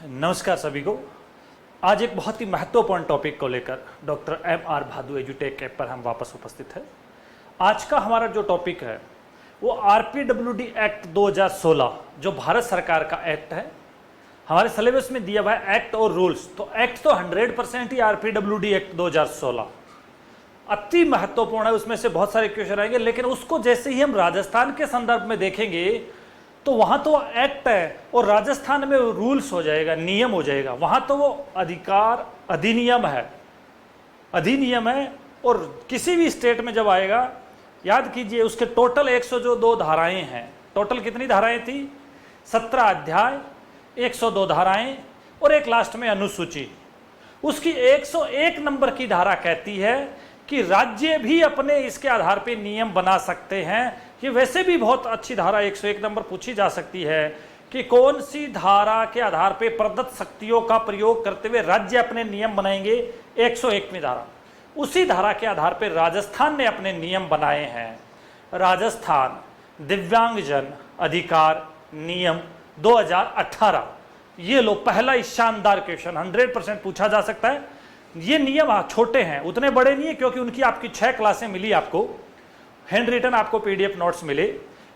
नमस्कार सभी को। आज एक बहुत ही महत्वपूर्ण टॉपिक को लेकर डॉक्टर एम.आर. भादु एजुटेक ऐप पर हम वापस उपस्थित हैं। आज का हमारा जो टॉपिक है वो आरपीडब्ल्यूडी एक्ट 2016 जो भारत सरकार का एक्ट है, हमारे सिलेबस में दिया हुआ है एक्ट और रूल्स। तो एक्ट तो 100% ही आरपीडब्ल्यूडी एक्ट 2016 अति महत्वपूर्ण है, उसमें से बहुत सारे क्वेश्चन आएंगे। लेकिन उसको जैसे ही हम राजस्थान के संदर्भ में देखेंगे तो वहां तो एक्ट है और राजस्थान में रूल्स हो जाएगा, नियम हो जाएगा। वहां तो वो अधिकार अधिनियम है और किसी भी स्टेट में जब आएगा, याद कीजिए उसके टोटल 102 धाराएं हैं। टोटल कितनी धाराएं थी? 17 अध्याय, 102 धाराएं और एक लास्ट में अनुसूची। उसकी 101 नंबर की धारा कहती है कि राज्य भी अपने इसके आधार पे नियम बना सकते हैं। ये वैसे भी बहुत अच्छी धारा 101 नंबर पूछी जा सकती है कि कौन सी धारा के आधार पे प्रदत्त शक्तियों का प्रयोग करते हुए राज्य अपने नियम बनाएंगे। 101वीं धारा, उसी धारा के आधार पे राजस्थान ने अपने नियम बनाए हैं। राजस्थान दिव्यांगजन अधिकार नियम 2018। ये लो पहला शानदार क्वेश्चन, 100% पूछा जा सकता है। ये नियम छोटे हैं, उतने बड़े नहीं है क्योंकि उनकी आपकी 6 क्लासें मिली, आपको हैंड रिटन आपको पीडीएफ नोट्स मिले।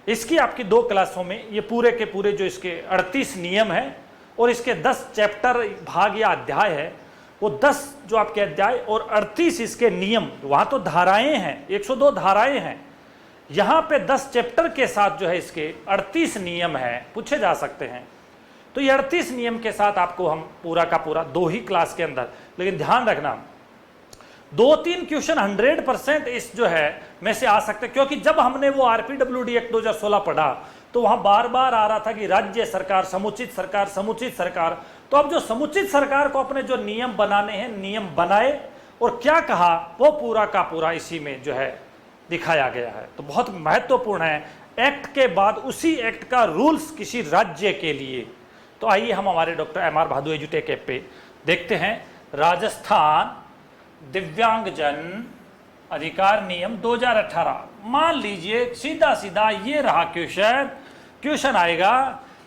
इसकी आपकी 2 क्लासों में ये पूरे के पूरे जो इसके 38 नियम हैं और इसके 10 चैप्टर भाग या अध्याय है, वो 10 जो आपके अध्याय और 38 इसके नियम। वहां तो धाराएं हैं, 102 धाराएं हैं, यहां पे 10 चैप्टर के साथ जो है इसके 38 नियम है, पूछे जा सकते हैं। तो ये 38 नियम के साथ आपको हम पूरा का पूरा 2 ही क्लास के अंदर, लेकिन ध्यान रखना 2-3 क्वेश्चन 100% इस जो है में से आ सकते हैं। क्योंकि जब हमने वो आरपीडब्ल्यूडी एक्ट 2016 पढ़ा तो वहां बार बार आ रहा था कि राज्य सरकार, समुचित सरकार। तो अब जो समुचित सरकार को अपने जो नियम बनाने हैं, नियम बनाए और क्या कहा वो पूरा का पूरा इसी में जो है दिखाया गया है। तो बहुत महत्वपूर्ण है। एक्ट के बाद उसी एक्ट का रूल्स किसी राज्य के लिए। तो आइए हम हमारे डॉक्टर एम.आर. भादु एजुटेक ऐप पे देखते हैं राजस्थान दिव्यांगजन अधिकार नियम 2018। मान लीजिए सीधा सीधा ये रहा क्वेश्चन आएगा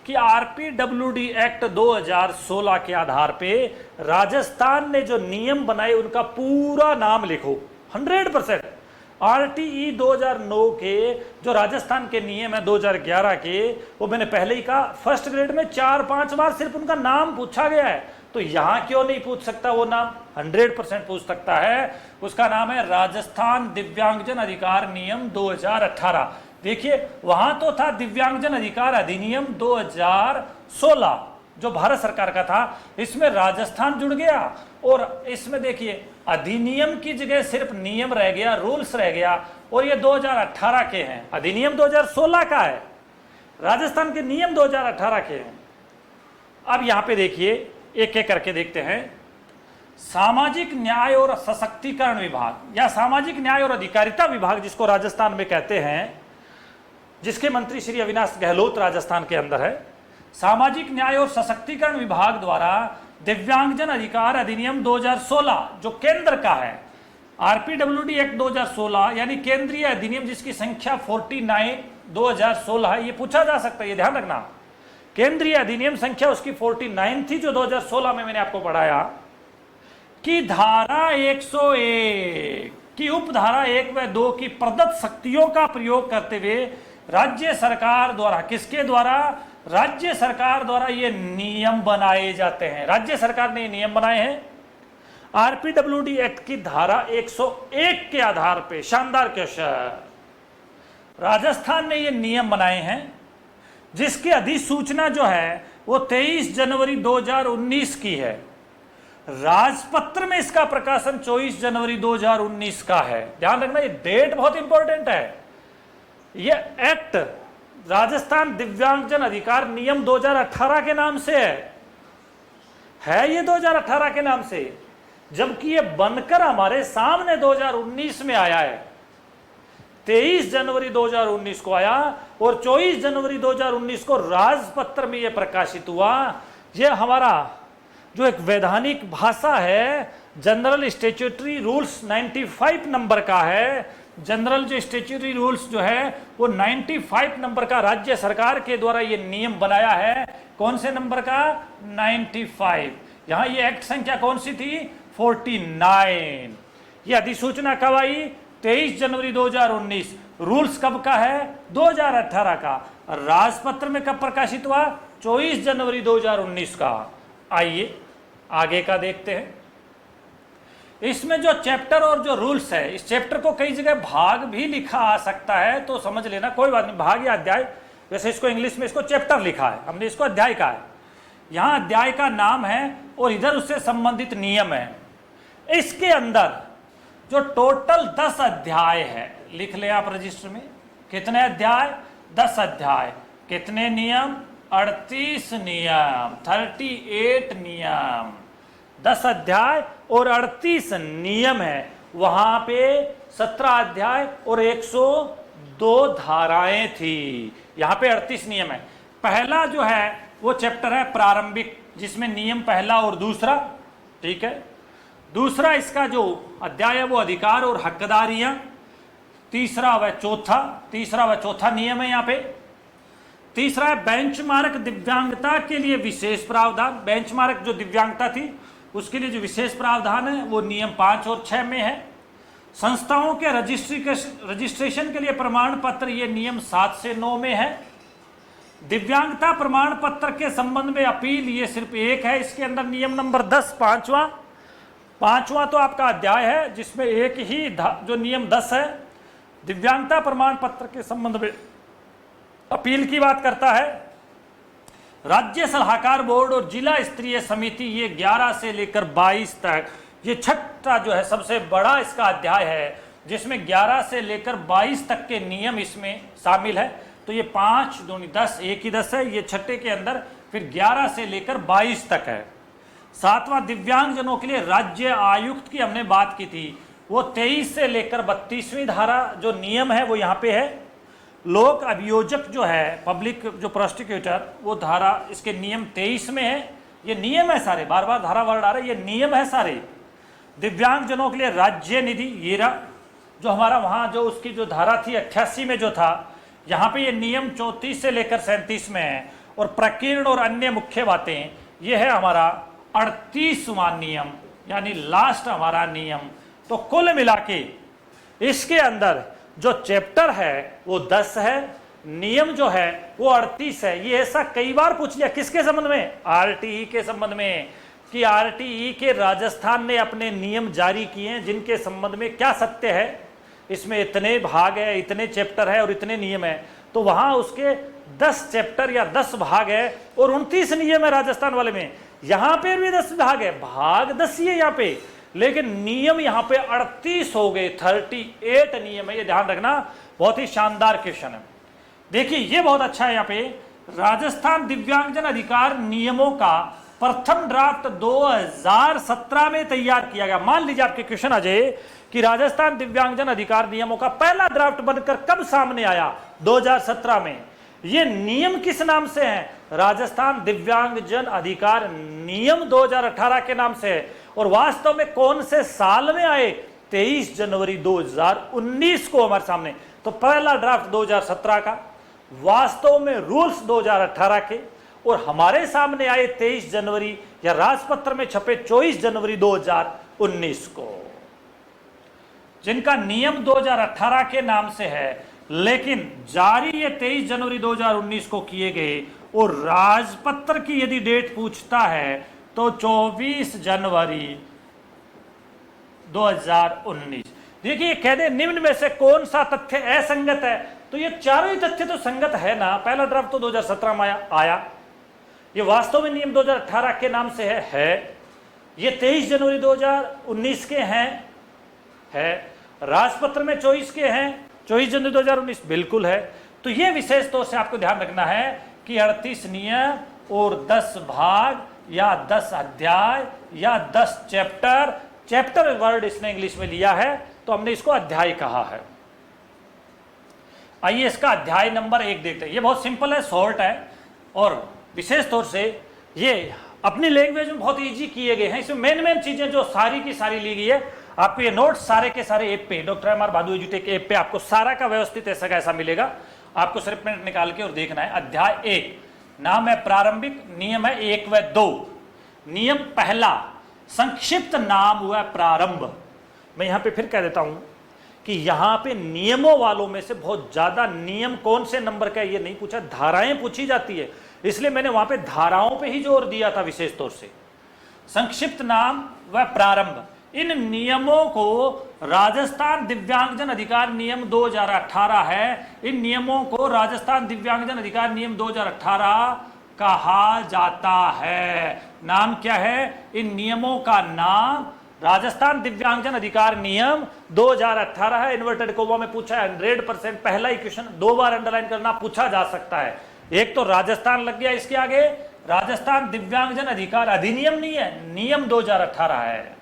कि आरपीडब्ल्यूडी एक्ट 2016 के आधार पे राजस्थान ने जो नियम बनाए उनका पूरा नाम लिखो। 100% आरटीई 2009 के जो राजस्थान के नियम है 2011 के, वो मैंने पहले ही कहा फर्स्ट ग्रेड में 4-5 बार सिर्फ उनका नाम पूछा गया है। तो यहां क्यों नहीं पूछ सकता वो नाम? 100% पूछ सकता है। उसका नाम है राजस्थान दिव्यांगजन अधिकार नियम 2018। देखिए वहां तो था दिव्यांगजन अधिकार अधिनियम 2016 जो भारत सरकार का था, इसमें राजस्थान जुड़ गया और इसमें देखिए अधिनियम की जगह सिर्फ नियम रह गया, रूल्स रह गया। और ये 2018 के हैं, अधिनियम 2016 का है, राजस्थान के नियम 2018 के हैं। अब यहां पे देखिए एक एक करके देखते हैं। सामाजिक न्याय और सशक्तिकरण विभाग या सामाजिक न्याय और अधिकारिता विभाग जिसको राजस्थान में कहते हैं, जिसके मंत्री श्री अविनाश गहलोत राजस्थान के अंदर है। सामाजिक न्याय और सशक्तिकरण विभाग द्वारा दिव्यांगजन अधिकार अधिनियम 2016 जो केंद्र का है, आरपीडब्ल्यूडी एक्ट 2016 यानी केंद्रीय अधिनियम जिसकी संख्या 49 2016 है। ये पूछा जा सकता है, ये ध्यान रखना। केंद्रीय अधिनियम संख्या उसकी 49 थी जो 2016 में मैंने आपको पढ़ाया कि धारा 101 की उपधारा 1 व 2 की प्रदत्त शक्तियों का प्रयोग करते हुए राज्य सरकार द्वारा, किसके द्वारा? राज्य सरकार द्वारा ये नियम बनाए जाते हैं। राज्य सरकार ने नियम बनाए हैं आरपीडब्ल्यूडी एक्ट की धारा 101 के आधार पे। शानदार क्वेश्चन। राजस्थान ने ये नियम बनाए हैं जिसकी अधिसूचना जो है वो 23 जनवरी 2019 की है। राजपत्र में इसका प्रकाशन 24 जनवरी 2019 का है। ध्यान रखना, ये डेट बहुत इंपॉर्टेंट है। ये एक्ट राजस्थान दिव्यांगजन अधिकार नियम 2018 के नाम से है ये 2018 के नाम से, जबकि ये बनकर हमारे सामने 2019 में आया है। 23 जनवरी 2019 को आया और 24 जनवरी 2019 को राजपत्र में यह प्रकाशित हुआ। यह हमारा जो एक वैधानिक भाषा है, जनरल स्टैट्यूटरी रूल्स 95 नंबर का है। जनरल जो स्टैट्यूटरी रूल्स जो है वो 95 नंबर का राज्य सरकार के द्वारा ये नियम बनाया है। कौन से नंबर का? 95। यहां ये एक्ट संख्या कौन सी थी? 49। ये अधिसूचना कब आई? 23 जनवरी 2019। रूल्स कब का है? 2018 का। राजपत्र में कब प्रकाशित हुआ? 24 जनवरी 2019 का। आइए आगे का देखते हैं। इसमें जो चैप्टर और जो रूल्स है, इस चैप्टर को कई जगह भाग भी लिखा आ सकता है, तो समझ लेना, कोई बात नहीं, भाग या अध्याय। वैसे इसको इंग्लिश में इसको चैप्टर लिखा है, हमने इसको अध्याय कहा है। यहां अध्याय का नाम है और इधर उससे संबंधित नियम है। इसके अंदर जो टोटल 10 अध्याय है, लिख ले आप रजिस्टर में। कितने अध्याय? 10 अध्याय। कितने नियम? 38 नियम, 38 नियम। 10 अध्याय और 38 नियम है। वहां पे 17 अध्याय और 102 धाराएं थी। यहां पे 38 नियम है। पहला जो है वो चैप्टर है प्रारंभिक, जिसमें नियम पहला और दूसरा, ठीक है। दूसरा इसका जो अध्याय है वो अधिकार और हकदारियां। तीसरा व चौथा नियम है यहाँ पे। तीसरा है बेंचमार्क, दिव्यांगता के लिए विशेष प्रावधान। बेंचमार्क जो दिव्यांगता थी उसके लिए जो विशेष प्रावधान है वो नियम 5 और 6 में है। संस्थाओं के रजिस्ट्रेशन के लिए प्रमाण पत्र, ये नियम 7 से 9 में है। दिव्यांगता प्रमाण पत्र के संबंध में अपील, ये सिर्फ एक है इसके अंदर, नियम नंबर 10, पांचवा तो आपका अध्याय है जिसमें एक ही जो नियम 10 है, दिव्यांगता प्रमाण पत्र के संबंध में अपील की बात करता है। राज्य सलाहकार बोर्ड और जिला स्तरीय समिति, ये 11 से लेकर 22 तक, ये छठा जो है सबसे बड़ा इसका अध्याय है, जिसमें 11 से लेकर 22 तक के नियम इसमें शामिल है। तो ये 5 दूनी 10, एक ही 10 है, ये छठे के अंदर फिर 11 से लेकर 22 तक है। सातवां दिव्यांगजनों के लिए राज्य आयुक्त की हमने बात की थी, वो 23 से लेकर 32वीं धारा जो नियम है वो यहाँ पे है। लोक अभियोजक जो है, पब्लिक जो प्रोसिक्यूटर, वो धारा इसके नियम 23 में है। ये नियम है सारे, बार बार धारा वर्ड आ रहा है, ये नियम है सारे। दिव्यांगजनों के लिए राज्य निधि, ये रहा जो हमारा वहाँ जो उसकी जो धारा थी 88 में जो था, यहाँ पे ये नियम 34 से लेकर 37 में है। और प्रकीर्ण और अन्य मुख्य बातें, ये है हमारा 38वां नियम, यानी लास्ट हमारा नियम। तो कुल मिला के इसके अंदर जो चैप्टर है वो 10 है, नियम जो है वो 38 है। ये ऐसा कई बार पूछ लिया, किसके संबंध में? आरटीई के संबंध में, कि आरटीई के राजस्थान ने अपने नियम जारी किए हैं जिनके संबंध में क्या सत्य है, इसमें इतने भाग है, इतने चैप्टर है और इतने नियम है। तो वहां उसके 10 चैप्टर या 10 भाग है और 29 नियम है राजस्थान वाले में। यहां पे भी 10 भाग है, भाग 10 ही है यहाँ पे, लेकिन नियम यहाँ पे 38 हो गए, 38 नियम है। ये ध्यान रखना, बहुत ही शानदार क्वेश्चन है। देखिए ये बहुत अच्छा है। यहाँ पे राजस्थान दिव्यांगजन अधिकार नियमों का प्रथम ड्राफ्ट 2017 में तैयार किया गया। मान लीजिए आपके क्वेश्चन आ जाए कि राजस्थान दिव्यांगजन अधिकार नियमों का पहला ड्राफ्ट बनकर कब सामने आया? 2017 में। ये नियम किस नाम से है? राजस्थान दिव्यांगजन अधिकार नियम 2018 के नाम से है। और वास्तव में कौन से साल में आए? 23 जनवरी 2019 को हमारे सामने। तो पहला ड्राफ्ट 2017 का, वास्तव में रूल्स 2018 के, और हमारे सामने आए 23 जनवरी, या राजपत्र में छपे 24 जनवरी 2019 को, जिनका नियम 2018 के नाम से है, लेकिन जारी ये 23 जनवरी 2019 को किए गए। और राजपत्र की यदि डेट पूछता है तो 24 जनवरी 2019। देखिए कह दे निम्न में से कौन सा तथ्य असंगत है, तो ये चारों ही तथ्य तो संगत है ना। पहला ड्राफ्ट तो 2017 में आया, ये वास्तव में नियम 2018 के नाम से है। ये 23 जनवरी 2019 के है। राजपत्र में 24 के हैं, 24 जनवरी 2019 बिल्कुल है। तो ये विशेष तौर से आपको ध्यान रखना है कि 38 नियम और 10 भाग या 10 अध्याय या 10 चैप्टर वर्ड इसने इंग्लिश में लिया है, तो हमने इसको अध्याय कहा है। आइए इसका अध्याय नंबर 1 देखते हैं। ये बहुत सिंपल है, शॉर्ट है, और विशेष तौर से ये अपनी लैंग्वेज में बहुत इजी किए गए हैं। इसमें मेन चीजें जो सारी की सारी ली गई है, आपको ये नोट्स सारे के सारे ऐप पे, डॉक्टर एम आर भादु एजुटेक ऐप पे आपको सारा का व्यवस्थित ऐसा का ऐसा मिलेगा। आपको सिर्फ मिनट निकाल के और देखना है। अध्याय 1, नाम है प्रारंभिक, नियम है 1 व 2। नियम पहला, संक्षिप्त नाम हुआ प्रारंभ। मैं यहां पे फिर कह देता हूं कि यहां पे नियमों वालों में से बहुत ज्यादा नियम कौन से नंबर का ये नहीं पूछा, धाराएं पूछी जाती है, इसलिए मैंने वहां पे धाराओं पे ही जोर दिया था विशेष तौर से। संक्षिप्त नाम व प्रारंभ, इन नियमों को राजस्थान दिव्यांगजन अधिकार नियम 2018 है, इन नियमों को राजस्थान दिव्यांगजन अधिकार नियम 2018 कहा जाता है। नाम क्या है इन नियमों का नाम? राजस्थान दिव्यांगजन अधिकार नियम 2018 है। इन्वर्टेड कोमा में पूछा है 100%, पहला ही क्वेश्चन 2 बार अंडरलाइन करना, पूछा जा सकता है। एक तो राजस्थान लग गया, इसके आगे राजस्थान दिव्यांगजन अधिकार अधिनियम नहीं है, नियम 2018 है।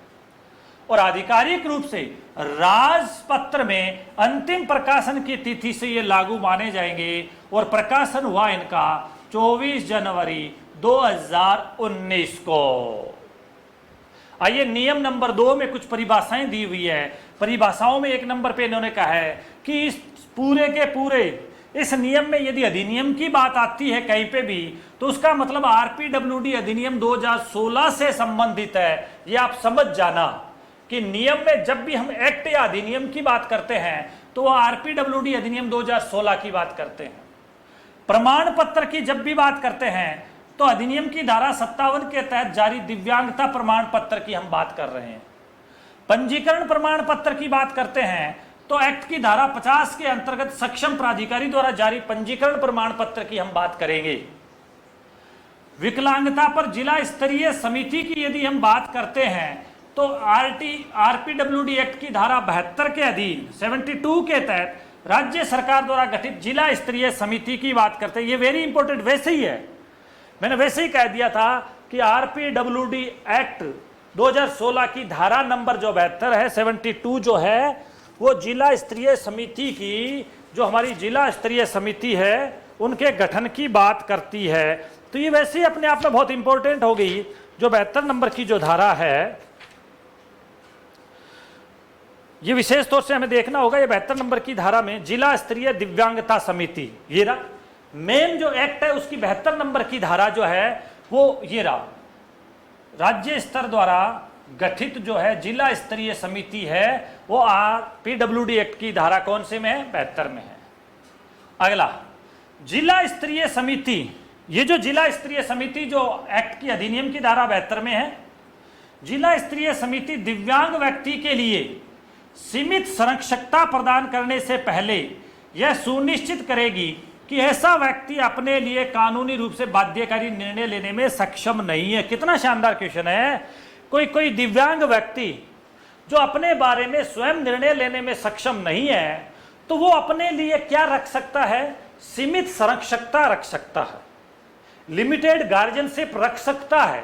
और आधिकारिक रूप से राजपत्र में अंतिम प्रकाशन की तिथि से ये लागू माने जाएंगे, और प्रकाशन हुआ इनका 24 जनवरी 2019 को। आइए नियम नंबर 2 में कुछ परिभाषाएं दी हुई है। परिभाषाओं में 1 नंबर पे इन्होंने कहा है कि इस पूरे के पूरे इस नियम में यदि अधिनियम की बात आती है कहीं पे भी, तो उसका मतलब आरपीडब्ल्यूडी अधिनियम 2016 से संबंधित है। ये आप समझ जाना कि नियम में जब भी हम एक्ट या अधिनियम की बात करते हैं तो आरपीडब्ल्यूडी अधिनियम 2016 की बात करते हैं। प्रमाण पत्र की जब भी बात करते हैं तो अधिनियम की धारा 57 के तहत जारी दिव्यांगता प्रमाण पत्र की हम बात कर रहे हैं। पंजीकरण प्रमाण पत्र की बात करते हैं तो एक्ट की धारा 50 के अंतर्गत सक्षम प्राधिकारी द्वारा जारी पंजीकरण प्रमाण पत्र की हम बात करेंगे। विकलांगता पर जिला स्तरीय समिति की यदि हम बात करते हैं तो आरपीडब्ल्यूडी एक्ट की धारा 72 के अधीन 72 के तहत राज्य सरकार द्वारा गठित जिला स्तरीय समिति की बात करते हैं। ये वेरी इंपॉर्टेंट वैसे ही है, मैंने वैसे ही कह दिया था कि आरपीडब्ल्यूडी एक्ट 2016 की धारा नंबर जो 72 है, 72 जो है, वो जिला स्तरीय समिति की, जो हमारी जिला स्तरीय समिति है उनके गठन की बात करती है। तो ये वैसे ही अपने आप में बहुत इंपॉर्टेंट हो गई। जो 72 नंबर की जो धारा है, ये विशेष तौर से हमें देखना होगा। ये 72 नंबर की धारा में जिला स्तरीय दिव्यांगता समिति, ये रहा मेन जो एक्ट है, उसकी 72 नंबर की धारा जो है वो ये रहा, राज्य स्तर द्वारा गठित जो है जिला स्तरीय समिति है, वो आरपीडब्ल्यूडी एक्ट की धारा कौन से में है? 72 में है। अगला जिला स्तरीय समिति, ये जो जिला स्तरीय समिति जो एक्ट की अधिनियम की धारा 72 में है, जिला स्तरीय समिति दिव्यांग व्यक्ति के लिए सीमित संरक्षकता प्रदान करने से पहले यह सुनिश्चित करेगी कि ऐसा व्यक्ति अपने लिए कानूनी रूप से बाध्यकारी निर्णय लेने में सक्षम नहीं है। कितना शानदार क्वेश्चन है। कोई दिव्यांग व्यक्ति जो अपने बारे में स्वयं निर्णय लेने में सक्षम नहीं है, तो वो अपने लिए क्या रख सकता है? सीमित संरक्षकता रख सकता है, लिमिटेड गार्जियनशिप रख सकता है।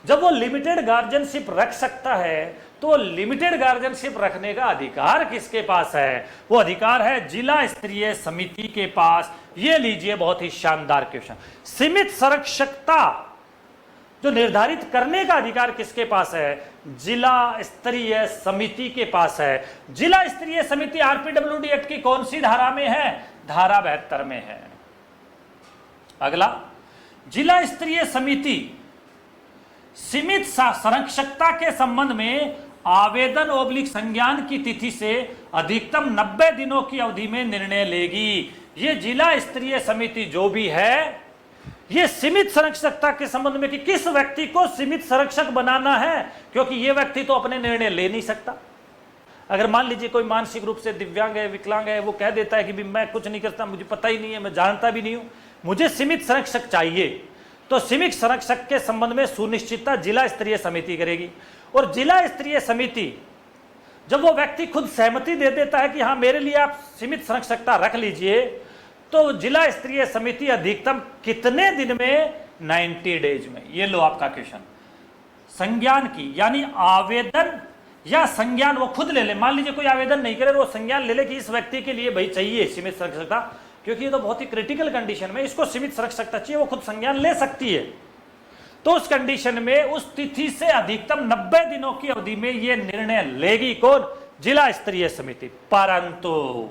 जब वो लिमिटेड गार्जियनशिप रख सकता है तो लिमिटेड गार्जियनशिप रखने का अधिकार किसके पास है? वो अधिकार है जिला स्तरीय समिति के पास। ये लीजिए, बहुत ही शानदार क्वेश्चन। सीमित संरक्षकता जो निर्धारित करने का अधिकार किसके पास है? जिला स्तरीय समिति के पास है। जिला स्तरीय समिति आरपीडब्ल्यूडी एक्ट की कौन सी धारा में है? धारा 72 में है। अगला, जिला स्तरीय समिति सीमित संरक्षकता के संबंध में आवेदन ओब्लिक संज्ञान की तिथि से अधिकतम 90 दिनों की अवधि में निर्णय लेगी। ये जिला स्तरीय समिति जो भी है, ये सीमित संरक्षकता के संबंध में कि किस व्यक्ति को सीमित संरक्षक बनाना है, क्योंकि ये व्यक्ति तो अपने निर्णय ले नहीं सकता। अगर मान लीजिए कोई मानसिक रूप से दिव्यांग है, विकलांग है, वो कह देता है कि मैं कुछ नहीं करता, मुझे पता ही नहीं है, मैं जानता भी नहीं हूं, मुझे सीमित संरक्षक चाहिए, तो सीमित संरक्षक के संबंध में सुनिश्चितता जिला स्तरीय समिति करेगी। और जिला स्तरीय समिति जब वो व्यक्ति खुद सहमति दे देता है कि हाँ मेरे लिए आप सीमित संरक्षकता रख लीजिए, तो जिला स्तरीय समिति अधिकतम कितने दिन में? 90 डेज में। ये लो आपका क्वेश्चन। संज्ञान की, यानी आवेदन या संज्ञान वो खुद ले ले। मान लीजिए कोई आवेदन नहीं करे, वो संज्ञान ले ले कि इस व्यक्ति के लिए भाई चाहिए सीमित संरक्षकता, क्योंकि ये तो बहुत ही क्रिटिकल कंडीशन में इसको सीमित संरक्षकता चाहिए, वो खुद संज्ञान ले सकती है। तो उस कंडीशन में उस तिथि से अधिकतम 90 दिनों की अवधि में यह निर्णय लेगी कौन? जिला स्तरीय समिति। परंतु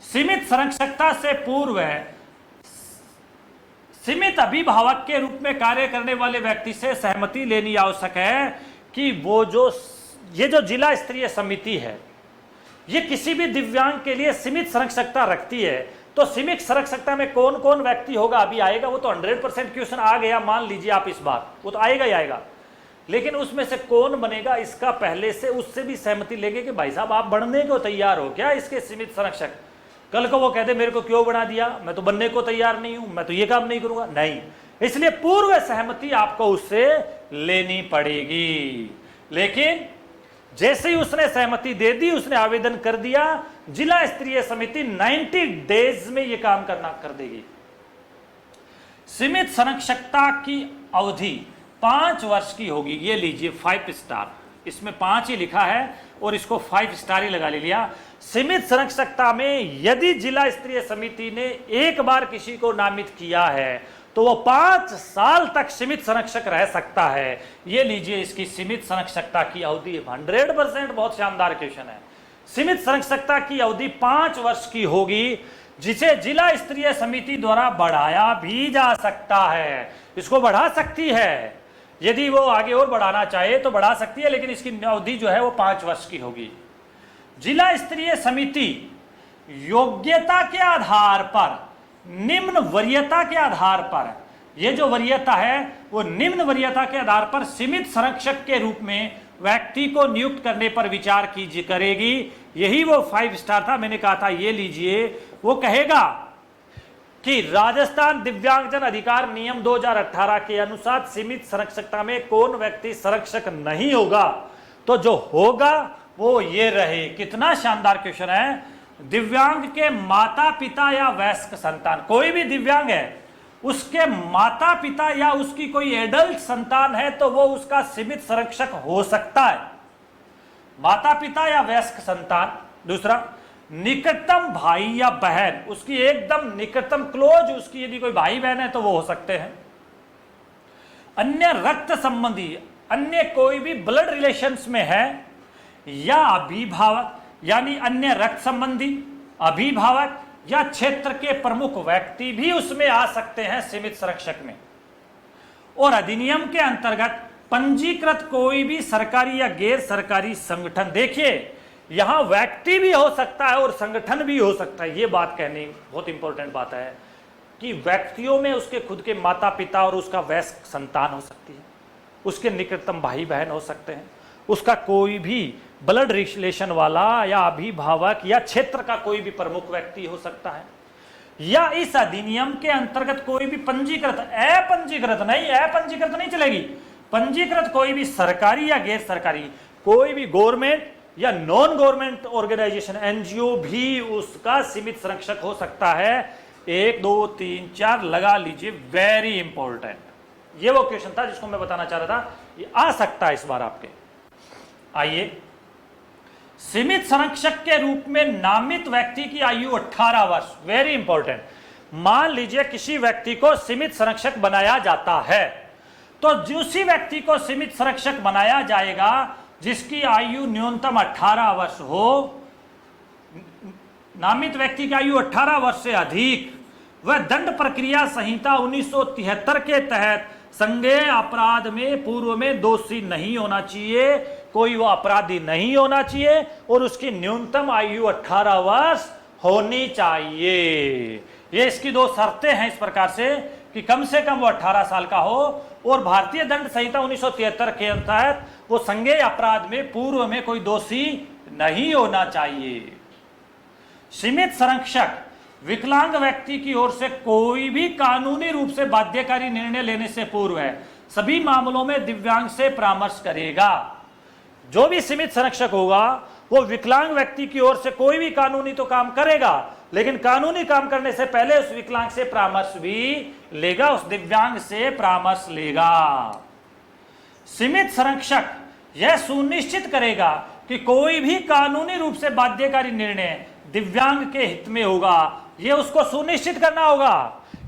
सीमित संरक्षकता से पूर्व सीमित अभिभावक के रूप में कार्य करने वाले व्यक्ति से सहमति लेनी आवश्यक है कि ये जो जिला स्तरीय समिति है, ये किसी भी दिव्यांग के लिए सीमित संरक्षकता रखती है। तो सीमित संरक्षकता में कौन कौन व्यक्ति होगा अभी आएगा, वो तो 100% क्वेश्चन आ गया, मान लीजिए आप इस बार, वो तो आएगा ही आएगा। लेकिन उसमें से कौन बनेगा इसका पहले से उससे भी सहमति लेंगे कि भाई साहब आप बनने को तैयार हो क्या इसके सीमित संरक्षक। कल को वो कहते मेरे को क्यों बना दिया, मैं तो बनने को तैयार नहीं हूं, मैं तो ये काम नहीं करूंगा, नहीं। इसलिए पूर्व सहमति आपको उससे लेनी पड़ेगी। लेकिन जैसे ही उसने सहमति दे दी, उसने आवेदन कर दिया, जिला स्तरीय समिति 90 डेज में यह काम करना कर देगी। सीमित संरक्षकता की अवधि 5 वर्ष की होगी। ये लीजिए 5 स्टार, इसमें 5 ही लिखा है और इसको 5 स्टार ही लगा लिया। सीमित संरक्षकता में यदि जिला स्तरीय समिति ने एक बार किसी को नामित किया है तो वो 5 साल तक सीमित संरक्षक रह सकता है। ये लीजिए इसकी सीमित संरक्षकता की अवधि 100%, बहुत शानदार क्वेश्चन है। सीमित संरक्षकता की अवधि 5 वर्ष की होगी, जिसे जिला स्तरीय समिति द्वारा बढ़ाया भी जा सकता है। इसको बढ़ा सकती है, यदि वो आगे और बढ़ाना चाहे तो बढ़ा सकती है, लेकिन इसकी अवधि जो है वो 5 वर्ष की होगी। जिला स्तरीय समिति योग्यता के आधार पर, निम्न वरीयता के आधार पर, ये जो वरीयता है वो निम्न वरीयता के आधार पर सीमित संरक्षक के रूप में व्यक्ति को नियुक्त करने पर विचार करेगी। यही वो 5 स्टार था, मैंने कहा था ये लीजिए। वो कहेगा कि राजस्थान दिव्यांगजन अधिकार नियम 2018 के अनुसार सीमित संरक्षकता में कौन व्यक्ति संरक्षक नहीं होगा, तो जो होगा वो ये रहे। कितना शानदार क्वेश्चन है। दिव्यांग के माता पिता या वयस्क संतान, कोई भी दिव्यांग है, उसके माता पिता या उसकी कोई एडल्ट संतान है तो वो उसका सीमित संरक्षक हो सकता है। माता पिता या वयस्क संतान। दूसरा, निकटतम भाई या बहन, उसकी एकदम निकटतम क्लोज, उसकी यदि कोई भाई बहन है तो वो हो सकते हैं। अन्य रक्त संबंधी, अन्य कोई भी ब्लड रिलेशंस में है, या अभिभावक यानी अन्य रक्त संबंधी, अभिभावक या क्षेत्र के प्रमुख व्यक्ति भी उसमें आ सकते हैं सीमित संरक्षक में। और अधिनियम के अंतर्गत पंजीकृत कोई भी सरकारी या गैर सरकारी संगठन, देखिए यहां व्यक्ति भी हो सकता है और संगठन भी हो सकता है। ये बात कहनी बहुत इंपॉर्टेंट बात है कि व्यक्तियों में उसके खुद के माता पिता और उसका वयस्क संतान हो सकती है, उसके निकटतम भाई बहन हो सकते हैं, उसका कोई भी ब्लड रिलेशन वाला या अभिभावक या क्षेत्र का कोई भी प्रमुख व्यक्ति हो सकता है, या इस अधिनियम के अंतर्गत कोई भी पंजीकृत, अपंजीकृत नहीं चलेगी, पंजीकृत कोई भी सरकारी या गैर सरकारी, कोई भी गवर्नमेंट या नॉन गवर्नमेंट ऑर्गेनाइजेशन, एनजीओ भी उसका सीमित संरक्षक हो सकता है। 1 2 3 4 लगा लीजिए, वेरी इंपॉर्टेंट। ये वो क्वेश्चन था जिसको मैं बताना चाह रहा था, ये आ सकता है इस बार आपके। आइए, सीमित संरक्षक के रूप में नामित व्यक्ति की आयु 18 वर्ष, वेरी इंपॉर्टेंट। मान लीजिए किसी व्यक्ति को सीमित संरक्षक बनाया जाता है, तो उसी व्यक्ति को सीमित संरक्षक बनाया जाएगा जिसकी आयु न्यूनतम 18 वर्ष हो। नामित व्यक्ति की आयु 18 वर्ष से अधिक, वह दंड प्रक्रिया संहिता 1973 के तहत संज्ञेय अपराध में पूर्व में दोषी नहीं होना चाहिए, कोई वो अपराधी नहीं होना चाहिए, और उसकी न्यूनतम आयु 18 वर्ष होनी चाहिए। ये इसकी 2 शर्तें हैं इस प्रकार से कि कम से कम वो 18 साल का हो, और भारतीय दंड संहिता 1973 के तहत वो संज्ञेय अपराध में पूर्व में कोई दोषी नहीं होना चाहिए। सीमित संरक्षक विकलांग व्यक्ति की ओर से कोई भी कानूनी रूप से बाध्यकारी निर्णय लेने से पूर्व है सभी मामलों में दिव्यांग से परामर्श करेगा। जो भी सीमित संरक्षक होगा वो विकलांग व्यक्ति की ओर से कोई भी कानूनी तो काम करेगा, लेकिन कानूनी काम करने से पहले उस विकलांग से परामर्श भी लेगा, उस दिव्यांग से परामर्श लेगा। सीमित संरक्षक यह सुनिश्चित करेगा कि कोई भी कानूनी रूप से बाध्यकारी निर्णय दिव्यांग के हित में होगा। यह उसको सुनिश्चित करना होगा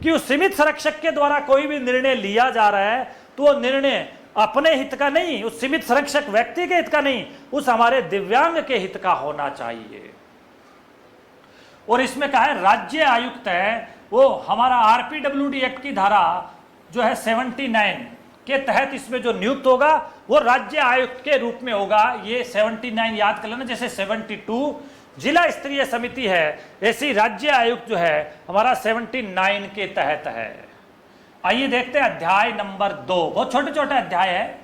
कि उस सीमित संरक्षक के द्वारा कोई भी निर्णय लिया जा रहा है तो वो निर्णय अपने हित का नहीं, उस सीमित संरक्षक व्यक्ति के हित का नहीं, उस हमारे दिव्यांग के हित का होना चाहिए। और इसमें कहा है राज्य आयुक्त है वो हमारा आरपीडब्ल्यूडी एक्ट की धारा जो है 79 के तहत इसमें जो नियुक्त होगा वो राज्य आयुक्त के रूप में होगा। ये 79 याद कर लेना, जैसे 72 जिला स्तरीय समिति है, ऐसी राज्य आयुक्त जो है हमारा 79 के तहत है। आइए देखते हैं अध्याय नंबर 2, बहुत छोटे छोटे अध्याय है।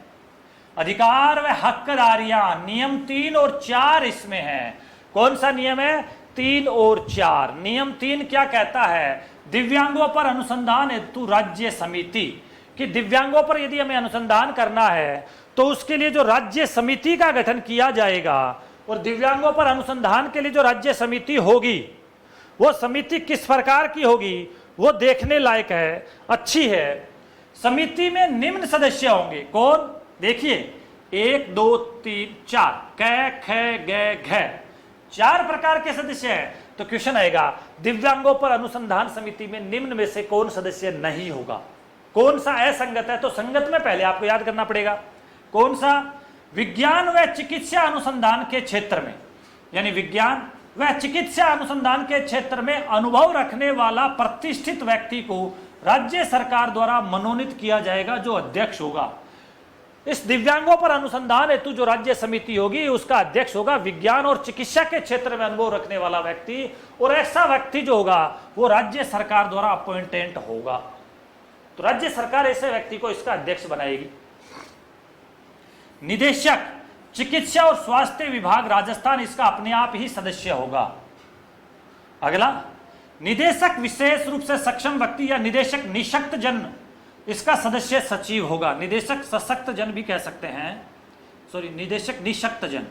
अधिकार व हकदारियां, नियम 3 और 4 इसमें है। कौन सा नियम है? 3 और 4। नियम 3 क्या कहता है? दिव्यांगों पर अनुसंधान हेतु राज्य समिति, कि दिव्यांगों पर यदि हमें अनुसंधान करना है तो उसके लिए जो राज्य समिति का गठन किया जाएगा, और दिव्यांगों पर अनुसंधान के लिए जो राज्य समिति होगी वो समिति किस प्रकार की होगी वो देखने लायक है, अच्छी है। समिति में निम्न सदस्य होंगे। कौन? देखिए 1 2 3 4 कै ख ग घ, 4 प्रकार के सदस्य हैं। तो क्वेश्चन आएगा दिव्यांगों पर अनुसंधान समिति में निम्न में से कौन सदस्य नहीं होगा? कौन सा असंगत है? तो संगत में पहले आपको याद करना पड़ेगा। कौन सा? विज्ञान व चिकित्सा अनुसंधान के क्षेत्र में, यानी विज्ञान व चिकित्सा अनुसंधान के क्षेत्र में अनुभव रखने वाला प्रतिष्ठित व्यक्ति को राज्य सरकार द्वारा मनोनीत किया जाएगा, जो अध्यक्ष होगा। इस दिव्यांगों पर अनुसंधान हेतु जो राज्य समिति होगी उसका अध्यक्ष होगा विज्ञान और चिकित्सा के क्षेत्र में अनुभव रखने वाला व्यक्ति, और ऐसा व्यक्ति जो होगा वो राज्य सरकार द्वारा अपॉइंटेड होगा। तो राज्य सरकार ऐसे व्यक्ति को इसका अध्यक्ष बनाएगी। निदेशक चिकित्सा और स्वास्थ्य विभाग राजस्थान इसका अपने आप ही सदस्य होगा। अगला, निदेशक विशेष रूप से सक्षम व्यक्ति या निदेशक निशक्त जन इसका सदस्य सचिव होगा। निदेशक सशक्त जन भी कह सकते हैं, सॉरी निदेशक निशक्त जन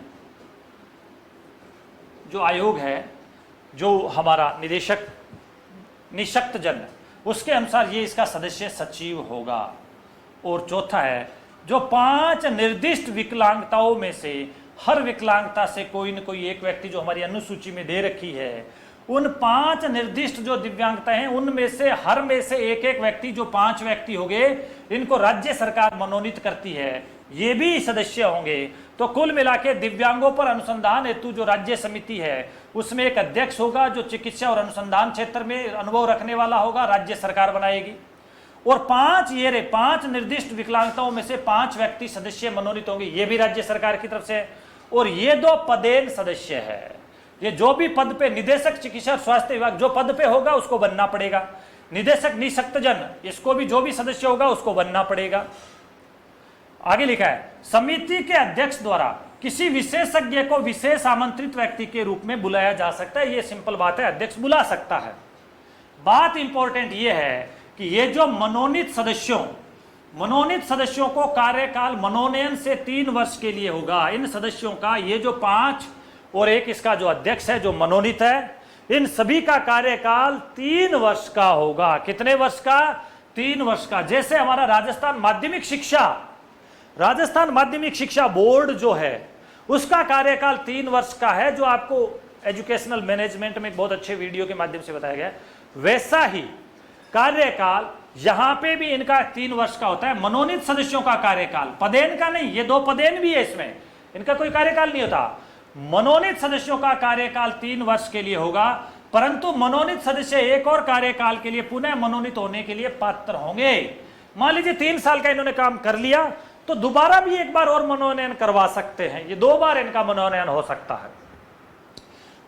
जो आयोग है, जो हमारा निदेशक निशक्त जन, उसके अनुसार ये इसका सदस्य सचिव होगा। और चौथा है, जो 5 निर्दिष्ट विकलांगताओं में से हर विकलांगता से कोई न कोई एक व्यक्ति जो हमारी अनुसूची में दे रखी है, उन 5 निर्दिष्ट जो दिव्यांगताएं हैं उनमें से हर में से एक एक व्यक्ति, जो 5 व्यक्ति होंगे, इनको राज्य सरकार मनोनीत करती है, ये भी सदस्य होंगे। तो कुल मिला के दिव्यांगों पर अनुसंधान हेतु जो राज्य समिति है उसमें एक अध्यक्ष होगा जो चिकित्सा और अनुसंधान क्षेत्र में अनुभव रखने वाला होगा, राज्य सरकार बनाएगी। और 5 निर्दिष्ट विकलांगताओं में से 5 व्यक्ति सदस्य मनोनीत होंगे, ये भी राज्य सरकार की तरफ से। और ये 2 पदेन सदस्य है, ये जो भी पद पे, निदेशक चिकित्सा और स्वास्थ्य विभाग जो पद पे होगा उसको बनना पड़ेगा। निदेशक निशक्त जन, इसको भी जो भी सदस्य होगा उसको बनना पड़ेगा। आगे लिखा है, समिति के अध्यक्ष द्वारा किसी विशेषज्ञ को विशेष आमंत्रित व्यक्ति के रूप में बुलाया जा सकता है। ये सिंपल बात है, अध्यक्ष बुला सकता है। बात इंपॉर्टेंट ये है कि ये जो मनोनीत सदस्यों को कार्यकाल मनोनयन से 3 वर्ष के लिए होगा। इन सदस्यों का, ये जो 5 और एक इसका जो अध्यक्ष है जो मनोनीत है, इन सभी का कार्यकाल 3 वर्ष का होगा। कितने वर्ष का? 3 वर्ष का। जैसे हमारा राजस्थान माध्यमिक शिक्षा बोर्ड जो है उसका कार्यकाल 3 वर्ष का है, जो आपको एजुकेशनल मैनेजमेंट में बहुत अच्छे वीडियो के माध्यम से बताया गया। वैसा ही कार्यकाल यहां पे भी इनका 3 वर्ष का होता है। मनोनीत सदस्यों का कार्यकाल, पदेन का नहीं, ये 2 पदेन भी है इसमें, इनका कोई कार्यकाल नहीं होता। मनोनीत सदस्यों का कार्यकाल 3 वर्ष के लिए होगा, परंतु मनोनीत सदस्य एक और कार्यकाल के लिए पुनः मनोनीत होने के लिए पात्र होंगे। मान लीजिए 3 साल का इन्होंने काम कर लिया तो दोबारा भी एक बार और मनोनयन करवा सकते हैं, ये 2 बार इनका मनोनयन हो सकता है।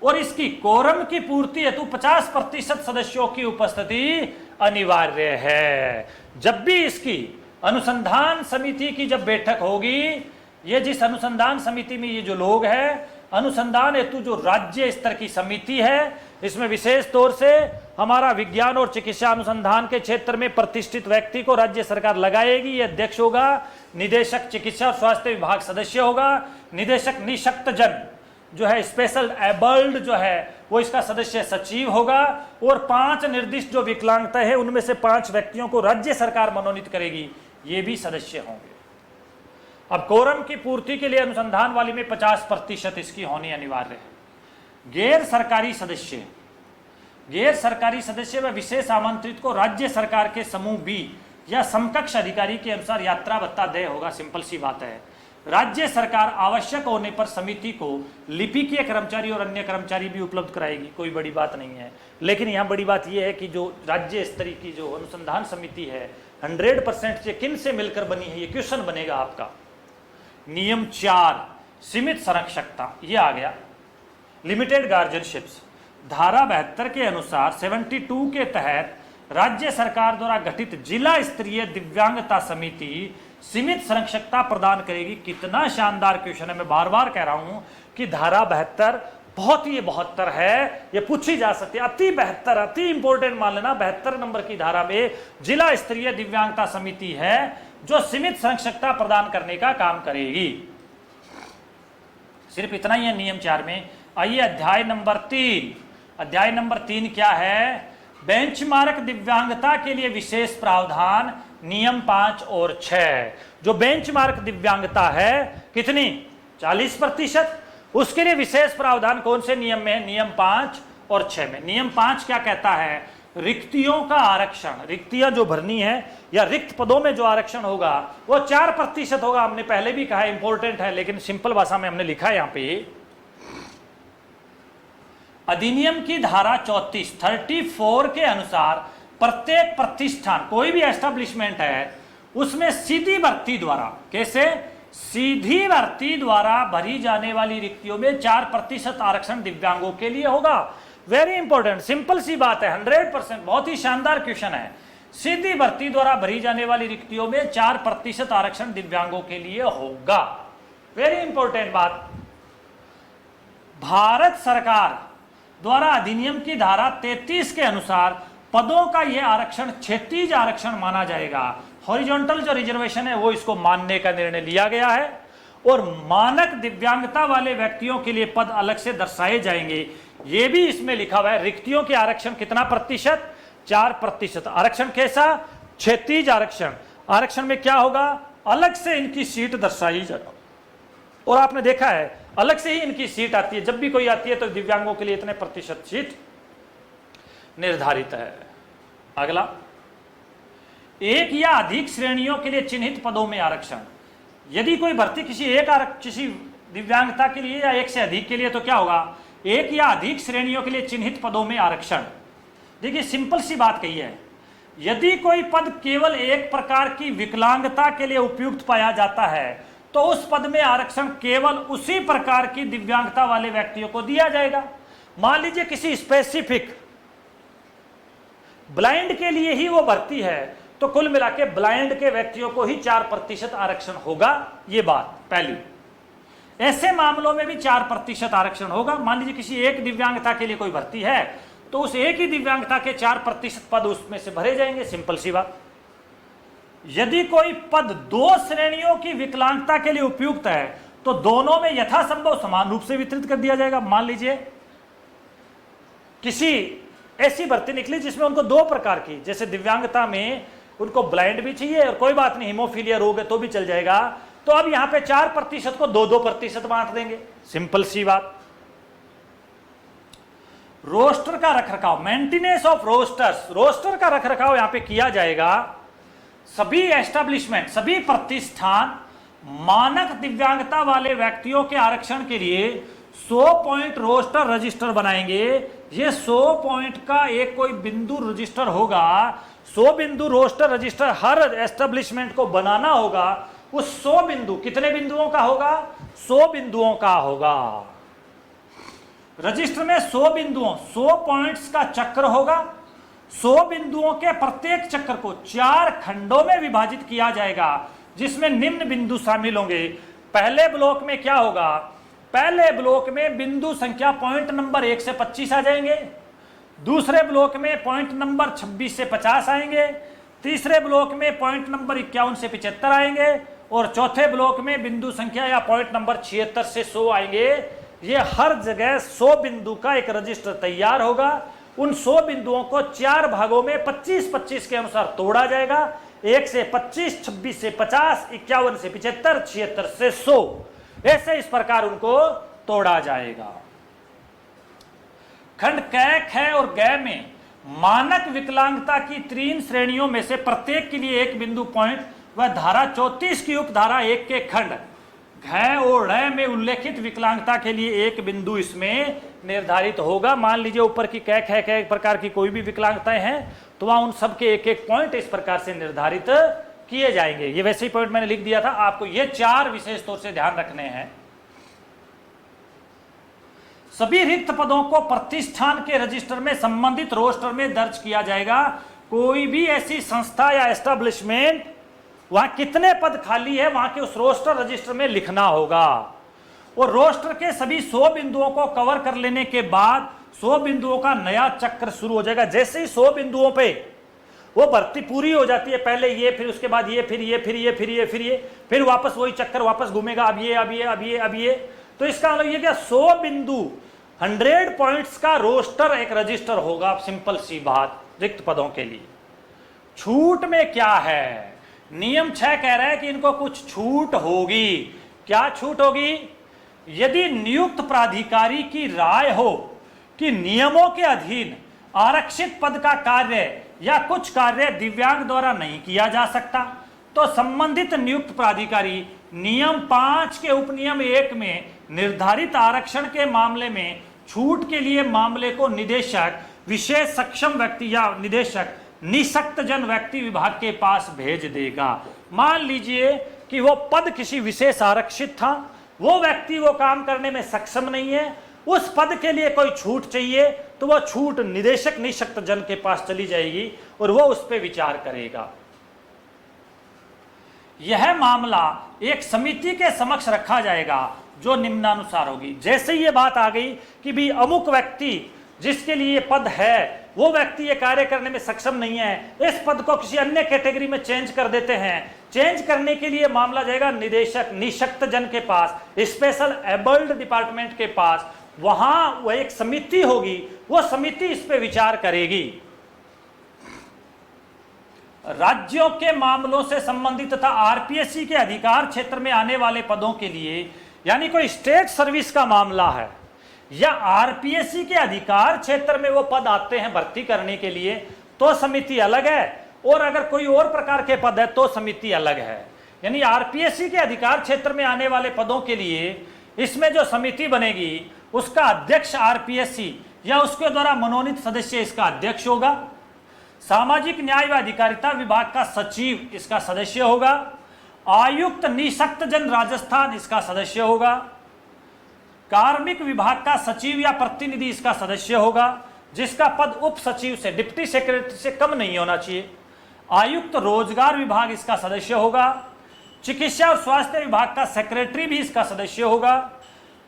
और इसकी कोरम की पूर्ति हेतु 50% सदस्यों की उपस्थिति अनिवार्य है। जब भी इसकी अनुसंधान समिति की जब बैठक होगी, ये जिस अनुसंधान समिति में ये जो लोग हैं, अनुसंधान हेतु जो राज्य स्तर की समिति है, इसमें विशेष तौर से हमारा विज्ञान और चिकित्सा अनुसंधान के क्षेत्र में प्रतिष्ठित व्यक्ति को राज्य सरकार लगाएगी, ये अध्यक्ष होगा। निदेशक चिकित्सा और स्वास्थ्य विभाग सदस्य होगा। निदेशक निशक्त जन जो है, स्पेशल एबल्ड जो है, वो इसका सदस्य सचिव होगा। और 5 निर्दिष्ट जो विकलांगता है उनमें से 5 व्यक्तियों को राज्य सरकार मनोनीत करेगी, ये भी सदस्य होंगे। अब कोरम की पूर्ति के लिए अनुसंधान वाली में 50% इसकी होनी अनिवार्य है। गैर सरकारी सदस्य व विशेष आमंत्रित को राज्य सरकार के समूह बी या समकक्ष अधिकारी के अनुसार यात्रा भत्ता देय होगा। सिंपल सी बात है, राज्य सरकार आवश्यक होने पर समिति को लिपिकीय कर्मचारी और अन्य कर्मचारी भी उपलब्ध कराएगी। कोई बड़ी बात नहीं है, लेकिन यहाँ बड़ी बात यह है कि जो राज्य स्तरीय की जो अनुसंधान समिति है 100% से किन से मिलकर बनी है, ये क्वेश्चन बनेगा आपका। नियम 4 सीमित संरक्षकता, ये आ गया। लिमिटेड गार्जियनशिप्स, धारा 72 के अनुसार 72 के तहत राज्य सरकार द्वारा गठित जिला स्तरीय दिव्यांगता समिति सीमित संरक्षकता प्रदान करेगी। कितना शानदार क्वेश्चन है, मैं बार बार कह रहा हूं कि धारा 72 बहुत ही 72 है, ये पूछी जा सकती है। अति 72 अति इंपॉर्टेंट मान लेना। 72 नंबर की धारा में जिला स्तरीय दिव्यांगता समिति है जो सीमित संरक्षकता प्रदान करने का काम करेगी। सिर्फ इतना ही है नियम 4 में। आइए अध्याय नंबर 3। अध्याय नंबर 3 क्या है? बेंचमार्क दिव्यांगता के लिए विशेष प्रावधान, नियम 5 और 6। जो बेंचमार्क दिव्यांगता है कितनी? 40%। उसके लिए विशेष प्रावधान कौन से नियम में? नियम 5 और 6 में। नियम 5 क्या कहता है? रिक्तियों का आरक्षण, रिक्तियां जो भरनी है या रिक्त पदों में जो आरक्षण होगा वो 4% होगा। हमने पहले भी कहा, इंपॉर्टेंट है, लेकिन सिंपल भाषा में हमने लिखा है यहां पे। अधिनियम की धारा 34 के अनुसार प्रत्येक प्रतिष्ठान, कोई भी एस्टेब्लिशमेंट है, उसमें सीधी भर्ती द्वारा, कैसे? सीधी भर्ती द्वारा भरी जाने वाली रिक्तियों में 4% आरक्षण दिव्यांगों के लिए होगा। वेरी इंपॉर्टेंट, सिंपल सी बात है, 100%। बहुत ही शानदार क्वेश्चन है। सीधी भर्ती द्वारा भरी जाने वाली रिक्तियों में 4% आरक्षण दिव्यांगों के लिए होगा। वेरी इंपॉर्टेंट बात। भारत सरकार द्वारा अधिनियम की धारा 33 के अनुसार पदों का यह आरक्षण क्षैतिज आरक्षण माना जाएगा। हॉरिजॉन्टल जो रिजर्वेशन है वो इसको मानने का निर्णय लिया गया है और मानक दिव्यांगता वाले व्यक्तियों के लिए पद अलग से दर्शाए जाएंगे। ये भी इसमें लिखा हुआ है। रिक्तियों के आरक्षण कितना प्रतिशत? 4%। आरक्षण कैसा? क्षैतिज आरक्षण। आरक्षण में क्या होगा? अलग से इनकी सीट दर्शाई जाएगी। और आपने देखा है अलग से ही इनकी सीट आती है, जब भी कोई आती है तो दिव्यांगों के लिए इतने प्रतिशत सीट निर्धारित है। अगला, एक या अधिक श्रेणियों के लिए चिन्हित पदों में आरक्षण। यदि कोई भर्ती किसी दिव्यांगता के लिए या एक से अधिक के लिए, तो क्या होगा? एक या अधिक श्रेणियों के लिए चिन्हित पदों में आरक्षण। देखिए सिंपल सी बात कही है, यदि कोई पद केवल एक प्रकार की विकलांगता के लिए उपयुक्त पाया जाता है तो उस पद में आरक्षण केवल उसी प्रकार की दिव्यांगता वाले व्यक्तियों को दिया जाएगा। मान लीजिए किसी स्पेसिफिक ब्लाइंड के लिए ही वो भर्ती है तो कुल मिला के ब्लाइंड के व्यक्तियों को ही 4% आरक्षण होगा। ये बात पहली। ऐसे मामलों में भी 4% आरक्षण होगा। मान लीजिए किसी एक दिव्यांगता के लिए कोई भर्ती है तो उस एक ही दिव्यांगता के 4% पद उसमें से भरे जाएंगे। सिंपल सी बात। यदि कोई पद 2 श्रेणियों की विकलांगता के लिए उपयुक्त है तो दोनों में यथासंभव समान रूप से वितरित कर दिया जाएगा। मान लीजिए किसी ऐसी भर्ती निकली जिसमें उनको 2 प्रकार की, जैसे दिव्यांगता में उनको ब्लाइंड भी चाहिए और कोई बात नहीं हिमोफीलिया रोग है तो भी चल जाएगा, तो अब यहां पे 4% को 2-2% बांट देंगे। सिंपल सी बात। रोस्टर का रखरखाव, मेंटेनेंस ऑफ रोस्टर्स, रोस्टर का रखरखाव यहां पे किया जाएगा। सभी एस्टेब्लिशमेंट, सभी प्रतिष्ठान मानक दिव्यांगता वाले व्यक्तियों के आरक्षण के लिए 100 पॉइंट रोस्टर रजिस्टर बनाएंगे। ये 100 पॉइंट का एक कोई बिंदु रजिस्टर होगा। 100 बिंदु रोस्टर रजिस्टर हर एस्टेब्लिशमेंट को बनाना होगा। उस 100 बिंदु, कितने बिंदुओं का होगा? 100 बिंदुओं का होगा। रजिस्टर में 100 बिंदुओं, 100 पॉइंट्स का चक्र होगा। 100 बिंदुओं के प्रत्येक चक्र को 4 खंडों में विभाजित किया जाएगा जिसमें निम्न बिंदु शामिल होंगे। पहले ब्लॉक में क्या होगा? पहले ब्लॉक में बिंदु संख्या पॉइंट नंबर 1 से 25 आ जाएंगे। दूसरे ब्लॉक में पॉइंट नंबर 26 से 50 आएंगे। तीसरे ब्लॉक में पॉइंट नंबर 51 से 75 आएंगे और चौथे ब्लॉक में बिंदु संख्या या पॉइंट नंबर 76 से 100 आएंगे। ये हर जगह 100 बिंदु का एक रजिस्टर तैयार होगा। उन 100 बिंदुओं को 4 भागों में 25-25 के अनुसार तोड़ा जाएगा। 1 से 25, 26 से 50, 51 से 75, 76 से 100, ऐसे इस प्रकार उनको तोड़ा जाएगा। खंड क, ख और ग में मानक विकलांगता की 3 श्रेणियों में से प्रत्येक के लिए एक बिंदु पॉइंट व धारा 34 की उपधारा 1 के खंड घ और ड़ में उल्लेखित विकलांगता के लिए एक बिंदु इसमें निर्धारित होगा। मान लीजिए ऊपर की कै ख कै प्रकार की कोई भी विकलांगताएं हैं तो वहां उन सब के एक एक पॉइंट इस प्रकार से निर्धारित किए जाएंगे। ये वैसे ही पॉइंट मैंने लिख दिया था, आपको ये 4 विशेष तौर से ध्यान रखने हैं। सभी रिक्त पदों को प्रतिष्ठान के रजिस्टर में संबंधित रोस्टर में दर्ज किया जाएगा। कोई भी ऐसी संस्था या एस्टेब्लिशमेंट वहां कितने पद खाली है वहां के उस रोस्टर रजिस्टर में लिखना होगा। और रोस्टर के सभी 100 बिंदुओं को कवर कर लेने के बाद 100 बिंदुओं का नया चक्र शुरू हो जाएगा। जैसे ही 100 बिंदुओं पे वो भर्ती पूरी हो जाती है, पहले ये, फिर उसके बाद ये, फिर ये, फिर ये, फिर ये, फिर ये, फिर वापस वही चक्कर वापस घूमेगा, अब ये, अब ये, अब ये, अब ये। तो इसका मतलब ये क्या, 100 बिंदु 100 पॉइंट्स का रोस्टर एक रजिस्टर होगा। सिंपल सी बात रिक्त पदों के लिए। छूट में क्या है, नियम 6 कह रहा है कि इनको कुछ छूट होगी। क्या छूट होगी? यदि नियुक्त प्राधिकारी की राय हो कि नियमों के अधीन आरक्षित पद का कार्य या कुछ कार्य दिव्यांग द्वारा नहीं किया जा सकता, तो संबंधित नियुक्त प्राधिकारी नियम 5 के उपनियम 1 में निर्धारित आरक्षण के मामले में छूट के लिए मामले को निदेशक विशेष सक्षम व्यक्ति या निदेशक निःशक्त जन व्यक्ति विभाग के पास भेज देगा। मान लीजिए कि वो पद किसी विशेष आरक्षित था, वो व्यक्ति वो काम करने में सक्षम नहीं है, उस पद के लिए कोई छूट चाहिए, तो वह छूट निदेशक निःशक्त जन के पास चली जाएगी और वो उस पर विचार करेगा। यह मामला एक समिति के समक्ष रखा जाएगा जो निम्नानुसार होगी। जैसे ये बात आ गई कि भी अमुक व्यक्ति जिसके लिए पद है वो व्यक्ति ये कार्य करने में सक्षम नहीं है, इस पद को किसी अन्य कैटेगरी में चेंज कर देते हैं। चेंज करने के लिए मामला जाएगा निदेशक निःशक्त जन के पास, स्पेशल एबल्ड डिपार्टमेंट के पास। वहां वो एक समिति होगी, वो समिति इस पे विचार करेगी। राज्यों के मामलों से संबंधित तथा आरपीएससी के अधिकार क्षेत्र में आने वाले पदों के लिए, यानी कोई स्टेट सर्विस का मामला है या आरपीएससी के अधिकार क्षेत्र में वो पद आते हैं भर्ती करने के लिए, तो समिति अलग है, और अगर कोई और प्रकार के पद है तो समिति अलग है। यानी आरपीएससी के अधिकार क्षेत्र में आने वाले पदों के लिए इसमें जो समिति बनेगी उसका अध्यक्ष आरपीएससी या उसके द्वारा मनोनीत सदस्य इसका अध्यक्ष होगा। सामाजिक न्याय व अधिकारिता विभाग का सचिव इसका सदस्य होगा। आयुक्त निःशक्त जन राजस्थान इसका सदस्य होगा। कार्मिक विभाग का सचिव या प्रतिनिधि इसका सदस्य होगा, जिसका पद उप सचिव से डिप्टी सेक्रेटरी से कम नहीं होना चाहिए। आयुक्त रोजगार विभाग इसका सदस्य होगा। चिकित्सा और स्वास्थ्य विभाग का सेक्रेटरी भी इसका सदस्य होगा।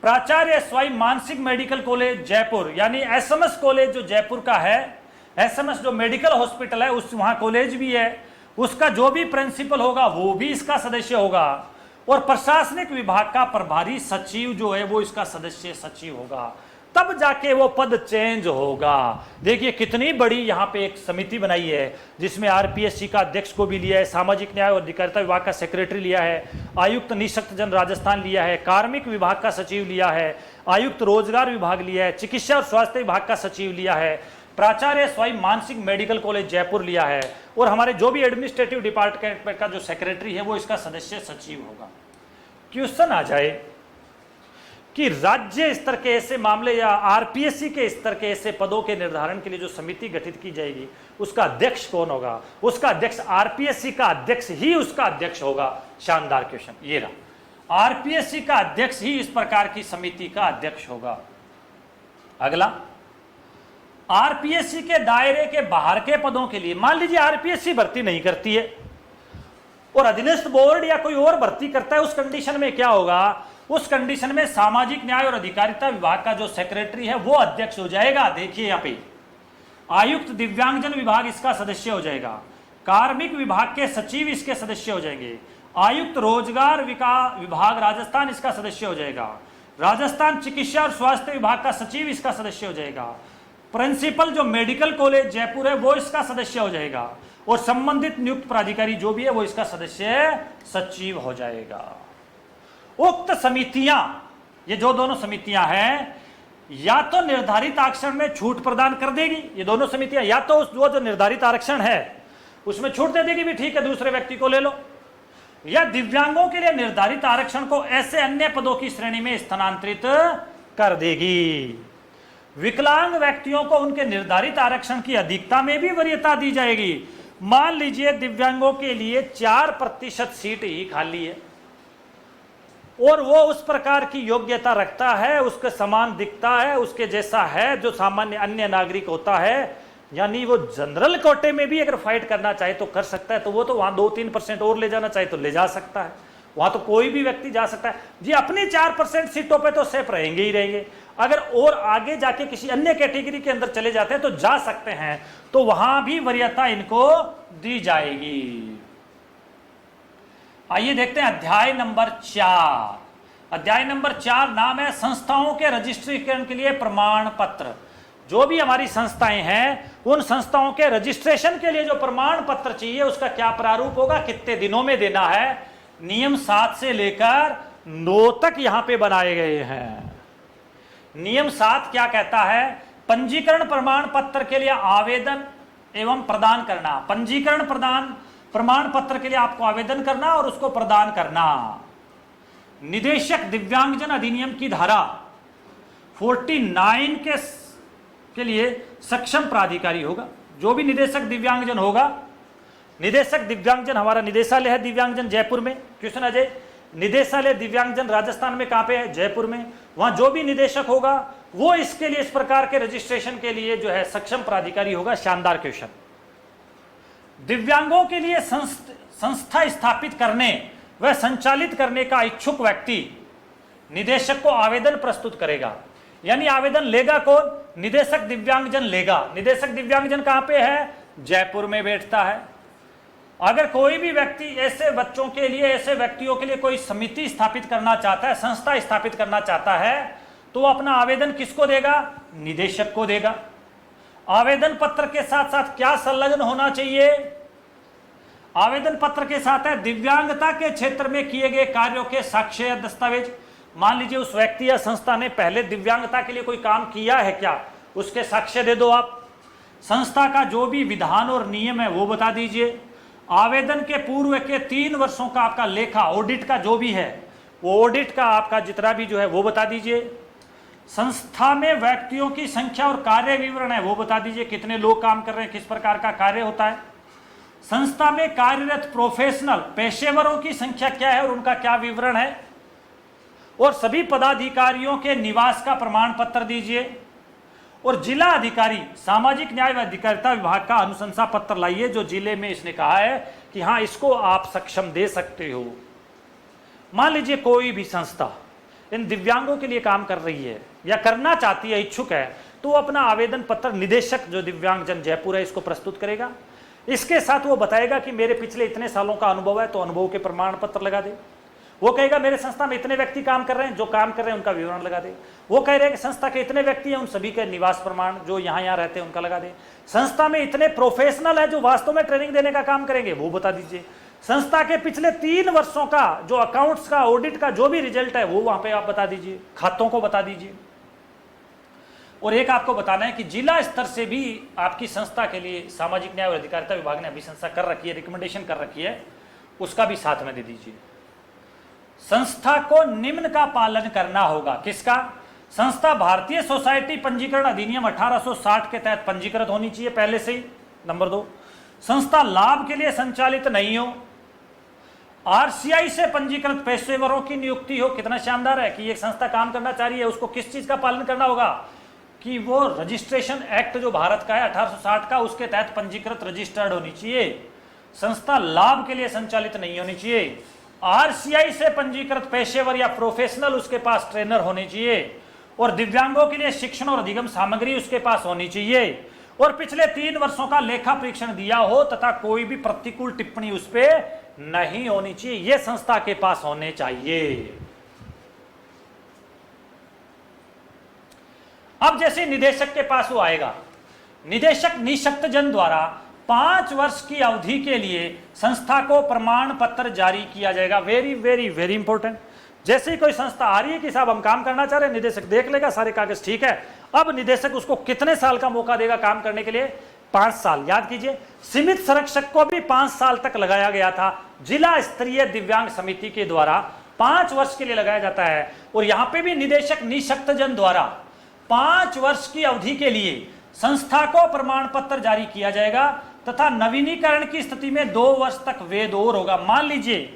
प्राचार्य स्वाई मानसिक मेडिकल कॉलेज जयपुर, यानी एसएमएस कॉलेज जो जयपुर का है, एसएमएस जो मेडिकल हॉस्पिटल है उस वहां कॉलेज भी है, उसका जो भी प्रिंसिपल होगा वो भी इसका सदस्य होगा। और प्रशासनिक विभाग का प्रभारी सचिव जो है वो इसका सदस्य सचिव होगा। तब जाके वो पद चेंज होगा। देखिए कितनी बड़ी यहाँ पे एक समिति बनाई है, जिसमें आरपीएससी का अध्यक्ष को भी लिया है, सामाजिक न्याय और अधिकारिता विभाग का सेक्रेटरी लिया है, आयुक्त निःशक्त जन राजस्थान लिया है, कार्मिक विभाग का सचिव लिया है, आयुक्त रोजगार विभाग लिया है, चिकित्सा और स्वास्थ्य विभाग का सचिव लिया है, प्राचार्य स्वाई मानसिक मेडिकल कॉलेज जयपुर लिया है, और हमारे जो भी एडमिनिस्ट्रेटिव डिपार्टमेंट का जो सेक्रेटरी है वो इसका सदस्य सचिव होगा। क्वेश्चन आ जाए कि राज्य स्तर के ऐसे मामले या आरपीएससी के स्तर के ऐसे पदों के निर्धारण के लिए जो समिति गठित की जाएगी उसका अध्यक्ष कौन होगा? उसका अध्यक्ष आरपीएससी का अध्यक्ष ही उसका अध्यक्ष होगा। शानदार क्वेश्चन ये रहा, आरपीएससी का अध्यक्ष ही इस प्रकार की समिति का अध्यक्ष होगा। अगला, आरपीएससी के दायरे के बाहर के पदों के लिए, मान लीजिए आरपीएससी भर्ती नहीं करती है और अधीनस्थ बोर्ड या कोई और भर्ती करता है, उस कंडीशन में क्या होगा? उस कंडीशन में सामाजिक न्याय और अधिकारिता विभाग का जो सेक्रेटरी है वो अध्यक्ष हो जाएगा। देखिए यहाँ पे आयुक्त दिव्यांगजन विभाग इसका सदस्य हो जाएगा, कार्मिक विभाग के सचिव इसके सदस्य हो जाएंगे, आयुक्त रोजगार विभाग राजस्थान इसका सदस्य हो जाएगा, राजस्थान चिकित्सा और स्वास्थ्य विभाग का सचिव इसका सदस्य हो जाएगा, प्रिंसिपल जो मेडिकल कॉलेज जयपुर है वो इसका सदस्य हो जाएगा, और संबंधित नियुक्त प्राधिकारी जो भी है वो इसका सदस्य सचिव हो जाएगा। उक्त समितियां, ये जो दोनों समितियां हैं, या तो निर्धारित आरक्षण में छूट प्रदान कर देगी, ये दोनों समितियां, या तो उस जो निर्धारित आरक्षण है उसमें छूट दे देगी भी ठीक है दूसरे व्यक्ति को ले लो, या दिव्यांगों के लिए निर्धारित आरक्षण को ऐसे अन्य पदों की श्रेणी में स्थानांतरित कर देगी। विकलांग व्यक्तियों को उनके निर्धारित आरक्षण की अधिकता में भी वरीयता दी जाएगी। मान लीजिए दिव्यांगों के लिए 4% सीट ही खाली है और वो उस प्रकार की योग्यता रखता है, उसके समान दिखता है, उसके जैसा है जो सामान्य अन्य नागरिक होता है, यानी वो जनरल कोटे में भी अगर फाइट करना चाहे तो कर सकता है, तो वो तो वहां 2-3% और ले जाना चाहे तो ले जा सकता है, वहां तो कोई भी व्यक्ति जा सकता है जी। अपनी 4% सीटों पे तो सेफ रहेंगे ही रहेंगे, अगर और आगे जाके किसी अन्य कैटेगरी के अंदर चले जाते हैं तो जा सकते हैं, तो वहां भी वरीयता इनको दी जाएगी। आइए देखते हैं अध्याय नंबर 4। अध्याय नंबर 4 नाम है संस्थाओं के रजिस्ट्रेशन के लिए प्रमाण पत्र। जो भी हमारी संस्थाएं हैं उन संस्थाओं के रजिस्ट्रेशन के लिए जो प्रमाण पत्र चाहिए उसका क्या प्रारूप होगा, कितने दिनों में देना है, नियम 7 से लेकर 9 तक यहां पे बनाए गए हैं। नियम 7 क्या कहता है, पंजीकरण प्रमाण पत्र के लिए आवेदन एवं प्रदान करना। पंजीकरण प्रमाण पत्र के लिए आपको आवेदन करना और उसको प्रदान करना। निदेशक दिव्यांगजन अधिनियम की धारा 49 के लिए सक्षम प्राधिकारी होगा। जो भी निदेशक दिव्यांगजन होगा, निदेशक दिव्यांगजन हमारा निदेशालय है दिव्यांगजन जयपुर में, क्वेश्चन अजय, निदेशालय दिव्यांगजन राजस्थान में कहां पे है, जयपुर में। वहां जो भी निदेशक होगा वो इसके लिए इस प्रकार के रजिस्ट्रेशन के लिए जो है सक्षम प्राधिकारी होगा। शानदार क्वेश्चन। दिव्यांगों के लिए संस्था स्थापित करने व संचालित करने का इच्छुक व्यक्ति निदेशक को आवेदन प्रस्तुत करेगा। यानी आवेदन लेगा कौन, निदेशक दिव्यांगजन लेगा। निदेशक दिव्यांगजन कहां पे है, जयपुर में बैठता है। अगर कोई भी व्यक्ति ऐसे बच्चों के लिए, ऐसे व्यक्तियों के लिए कोई समिति स्थापित करना चाहता है, संस्था स्थापित करना चाहता है, तो अपना आवेदन किसको देगा, निदेशक को देगा। आवेदन पत्र के साथ साथ क्या संलग्न होना चाहिए, आवेदन पत्र के साथ है दिव्यांगता के क्षेत्र में किए गए कार्यों के साक्ष्य या दस्तावेज। मान लीजिए उस व्यक्ति या संस्था ने पहले दिव्यांगता के लिए कोई काम किया है क्या, उसके साक्ष्य दे दो आप। संस्था का जो भी विधान और नियम है वो बता दीजिए। आवेदन के पूर्व के 3 वर्षों का आपका लेखा ऑडिट का जो भी है वो ऑडिट का आपका जितना भी जो है वो बता दीजिए। संस्था में व्यक्तियों की संख्या और कार्य विवरण है वो बता दीजिए, कितने लोग काम कर रहे हैं, किस प्रकार का कार्य होता है। संस्था में कार्यरत प्रोफेशनल पेशेवरों की संख्या क्या है और उनका क्या विवरण है। और सभी पदाधिकारियों के निवास का प्रमाण पत्र दीजिए। और जिला अधिकारी सामाजिक न्याय व अधिकारिता विभाग का अनुशंसा पत्र लाइए, जो जिले में इसने कहा है कि हाँ इसको आप सक्षम दे सकते हो। मान लीजिए कोई भी संस्था इन दिव्यांगों के लिए काम कर रही है या करना चाहती है, इच्छुक है, तो वो अपना आवेदन पत्र निदेशक जो दिव्यांगजन जयपुर है इसको प्रस्तुत करेगा। इसके साथ वो बताएगा कि मेरे पिछले इतने सालों का अनुभव है, तो अनुभव के प्रमाण पत्र लगा दे। वो कहेगा मेरे संस्था में इतने व्यक्ति काम कर रहे हैं, जो काम कर रहे हैं उनका विवरण लगा दे। वो कह रहे हैं कि संस्था के इतने व्यक्ति हैं, उन सभी के निवास प्रमाण जो यहाँ रहते हैं उनका लगा दे। संस्था में इतने प्रोफेशनल है जो वास्तव में ट्रेनिंग देने का काम करेंगे वो बता दीजिए। संस्था के पिछले 3 वर्षों का जो अकाउंट्स का ऑडिट का जो भी रिजल्ट है वो वहां पे आप बता दीजिए, खातों को बता दीजिए। और एक आपको बताना है कि जिला स्तर से भी आपकी संस्था के लिए सामाजिक न्याय और अधिकारिता विभाग ने अभिशंसा कर रखी है, रिकमेंडेशन कर रखी है, उसका भी साथ में दे दीजिए। संस्था को निम्न का पालन करना होगा। किसका, संस्था भारतीय सोसाइटी पंजीकरण अधिनियम 1860 के तहत पंजीकृत होनी चाहिए पहले से ही। नंबर 2, संस्था लाभ के लिए संचालित नहीं हो। आरसीआई से पंजीकृत पेशेवरों की नियुक्ति हो। कितना शानदार है कि एक संस्था काम करना चाह रही है, उसको किस चीज का पालन करना होगा कि वो रजिस्ट्रेशन एक्ट जो भारत का है 1860 का, उसके तहत पंजीकृत रजिस्टर्ड होनी चाहिए। संस्था लाभ के लिए संचालित नहीं होनी चाहिए। आरसीआई से पंजीकृत पेशेवर या प्रोफेशनल उसके पास ट्रेनर होने चाहिए। और दिव्यांगों के लिए शिक्षण और अधिगम सामग्री उसके पास होनी चाहिए। और पिछले 3 वर्षों का लेखा परीक्षण दिया हो तथा कोई भी प्रतिकूल टिप्पणी उस पर नहीं होनी चाहिए। यह संस्था के पास होने चाहिए। अब जैसे निदेशक के पास वो आएगा, निदेशक निशक्तजन द्वारा 5 वर्ष की अवधि के लिए संस्था को प्रमाण पत्र जारी किया जाएगा। Very very very important. जैसे ही कोई संस्था आ रही है कि साहब हम काम करना चाह रहे हैं, निदेशक देख लेगा सारे कागज ठीक है। अब निदेशक उसको कितने साल का मौका देगा काम करने के लिए, 5 साल, याद कीजिए, सीमित संरक्षक को भी 5 साल तक लगाया गया था। जिला स्तरीय दिव्यांग समिति के द्वारा 5 वर्ष के लिए लगाया जाता है। और यहां पे भी निदेशक निशक्तजन द्वारा 5 वर्ष की अवधि के लिए संस्था को प्रमाण पत्र जारी किया जाएगा तथा नवीनीकरण की स्थिति में 2 वर्ष तक वैध और होगा। मान लीजिए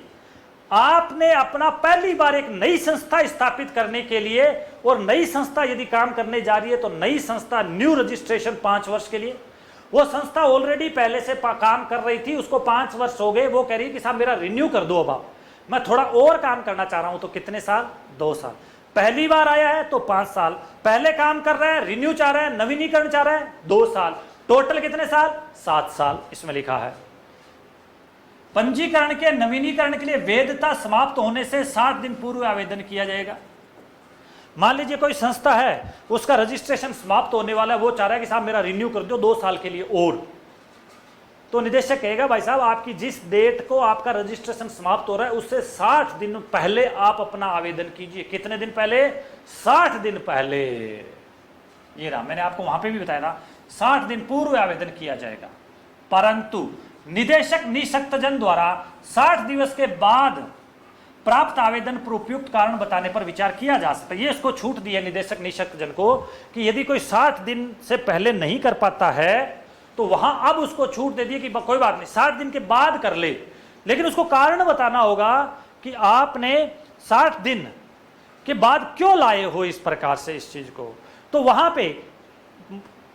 आपने अपना पहली बार एक नई संस्था स्थापित करने के लिए, और नई संस्था यदि काम करने जा रही है तो नई संस्था न्यू रजिस्ट्रेशन 5 वर्ष के लिए। वो संस्था ऑलरेडी पहले से काम कर रही थी, उसको 5 वर्ष हो गए, वो कह रही है कि साहब मेरा रिन्यू कर दो, अब मैं थोड़ा और काम करना चाह रहा हूं। तो कितने साल? 2 साल। पहली बार आया है तो 5 साल, पहले काम कर रहा है, रिन्यू चाह रहा है, नवीनीकरण चाह रहा है, 2 साल, टोटल कितने साल? 7 साल इसमें लिखा है। पंजीकरण के नवीनीकरण के लिए वैधता समाप्त होने से 60 दिन पूर्व आवेदन किया जाएगा। मान लीजिए कोई संस्था है, उसका रजिस्ट्रेशन समाप्त होने वाला है, वो चाह रहा है कि साहब मेरा रिन्यू कर दो 2 साल के लिए और, तो निदेशक कहेगा भाई साहब आपकी जिस डेट को आपका रजिस्ट्रेशन समाप्त हो रहा है उससे 60 दिन पहले आप अपना आवेदन कीजिए। कितने दिन पहले? 60 दिन पहले। ये रहा, मैंने आपको वहां पे भी बताया था, 60 दिन पूर्व आवेदन किया जाएगा। परंतु निदेशक निशक्तजन द्वारा 60 दिवस के बाद प्राप्त आवेदन पर उपयुक्त कारण बताने पर विचार किया जा सकता है। ये इसको छूट दी है निदेशक निशक्तजन को कि यदि कोई 60 दिन से पहले नहीं कर पाता है तो वहां अब उसको छूट दे दी कि कोई बात नहीं 60 दिन के बाद कर ले, लेकिन उसको कारण बताना होगा कि आपने 60 दिन के बाद क्यों लाए हो इस प्रकार से इस चीज को। तो वहां पे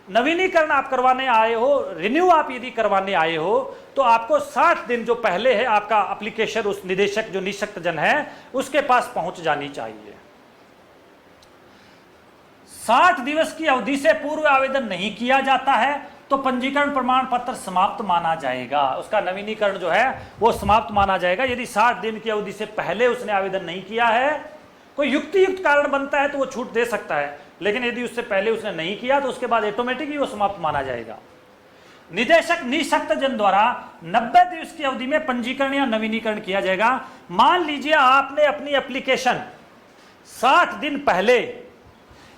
नवीनीकरण आप करवाने आए हो, रिन्यू आप यदि करवाने आए हो तो आपको 60 दिन जो पहले है आपका एप्लीकेशन उस निदेशक जो निशक्तजन है उसके पास पहुंच जानी चाहिए। 60 दिवस की अवधि से पूर्व आवेदन नहीं किया जाता है तो पंजीकरण प्रमाण पत्र समाप्त माना जाएगा, उसका नवीनीकरण जो है वो समाप्त माना जाएगा। यदि 60 दिन की अवधि से पहले उसने आवेदन नहीं किया है, कोई युक्तियुक्त कारण बनता है तो वो छूट दे सकता है, लेकिन यदि उससे पहले उसने नहीं किया तो उसके बाद ऑटोमेटिकली वो समाप्त माना जाएगा। निदेशक निशक्तजन द्वारा 90 दिवस की अवधि में पंजीकरण या नवीनीकरण किया जाएगा। मान लीजिए आपने अपनी एप्लीकेशन 60 दिन पहले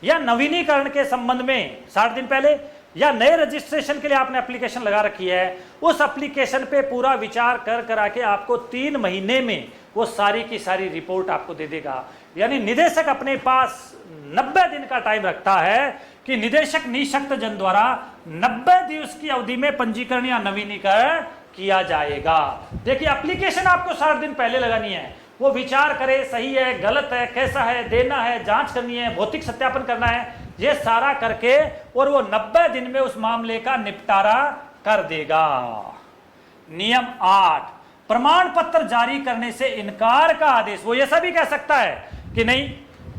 या नवीनीकरण के संबंध में 60 दिन पहले या नए रजिस्ट्रेशन के लिए आपने एप्लीकेशन लगा रखी है, उस एप्लीकेशन पे पूरा विचार कर करा के आपको 3 महीने में वो सारी की सारी रिपोर्ट आपको दे देगा। यानी निदेशक अपने पास 90 दिन का टाइम रखता है कि निदेशक निशक्तजन द्वारा 90 दिवस की अवधि में पंजीकरण या नवीनीकरण किया जाएगा। देखिए एप्लीकेशन आपको 60 दिन पहले लगानी है, वो विचार करे सही है गलत है कैसा है देना है, जांच करनी है, भौतिक सत्यापन करना है, ये सारा करके और वो 90 दिन में उस मामले का निपटारा कर देगा। नियम 8, प्रमाण पत्र जारी करने से इनकार का आदेश। वो ऐसा भी कह सकता है कि नहीं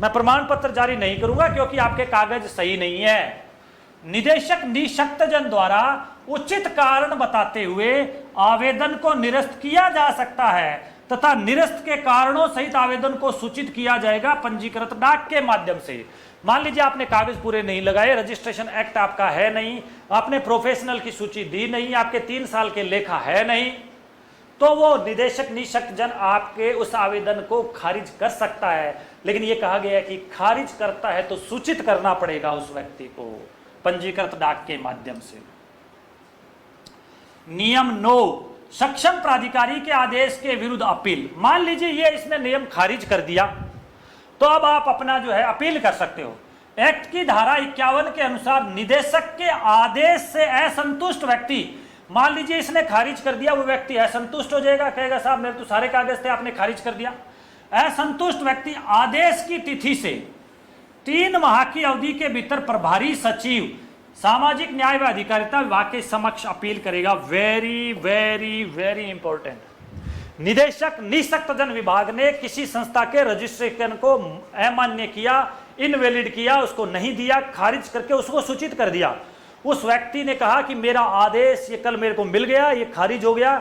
मैं प्रमाण पत्र जारी नहीं करूंगा क्योंकि आपके कागज सही नहीं है। निदेशक निशक्तजन द्वारा उचित कारण बताते हुए आवेदन को निरस्त किया जा सकता है तथा निरस्त के कारणों सहित आवेदन को सूचित किया जाएगा पंजीकृत डाक के माध्यम से। मान लीजिए आपने कागज पूरे नहीं लगाए, रजिस्ट्रेशन एक्ट आपका है नहीं, आपने प्रोफेशनल की सूची दी नहीं, आपके 3 साल के लेखा है नहीं, तो वो निदेशक निशक्तजन आपके उस आवेदन को खारिज कर सकता है। लेकिन ये कहा गया है कि खारिज करता है तो सूचित करना पड़ेगा उस व्यक्ति को पंजीकृत डाक के माध्यम से। नियम 9, सक्षम प्राधिकारी के आदेश के विरुद्ध अपील। मान लीजिए ये इसने नियम खारिज कर दिया तो अब आप अपना जो है अपील कर सकते हो। एक्ट की धारा 51 के अनुसार निदेशक के आदेश से असंतुष्ट व्यक्ति, मान लीजिए इसने खारिज कर दिया, वो व्यक्ति असंतुष्ट हो जाएगा, कहेगा साहब मेरे तो सारे कागज थे आपने खारिज कर दिया। असंतुष्ट व्यक्ति आदेश की तिथि से 3 माह की अवधि के भीतर प्रभारी सचिव सामाजिक न्याय व अधिकारिता विभाग के समक्ष अपील करेगा। Very very very important. निदेशक निशक्तजन विभाग ने किसी संस्था के रजिस्ट्रेशन को अमान्य किया, इनवैलिड किया, उसको नहीं दिया, खारिज करके उसको सूचित कर दिया। उस व्यक्ति ने कहा कि मेरा आदेश ये कल मेरे को मिल गया, ये खारिज हो गया।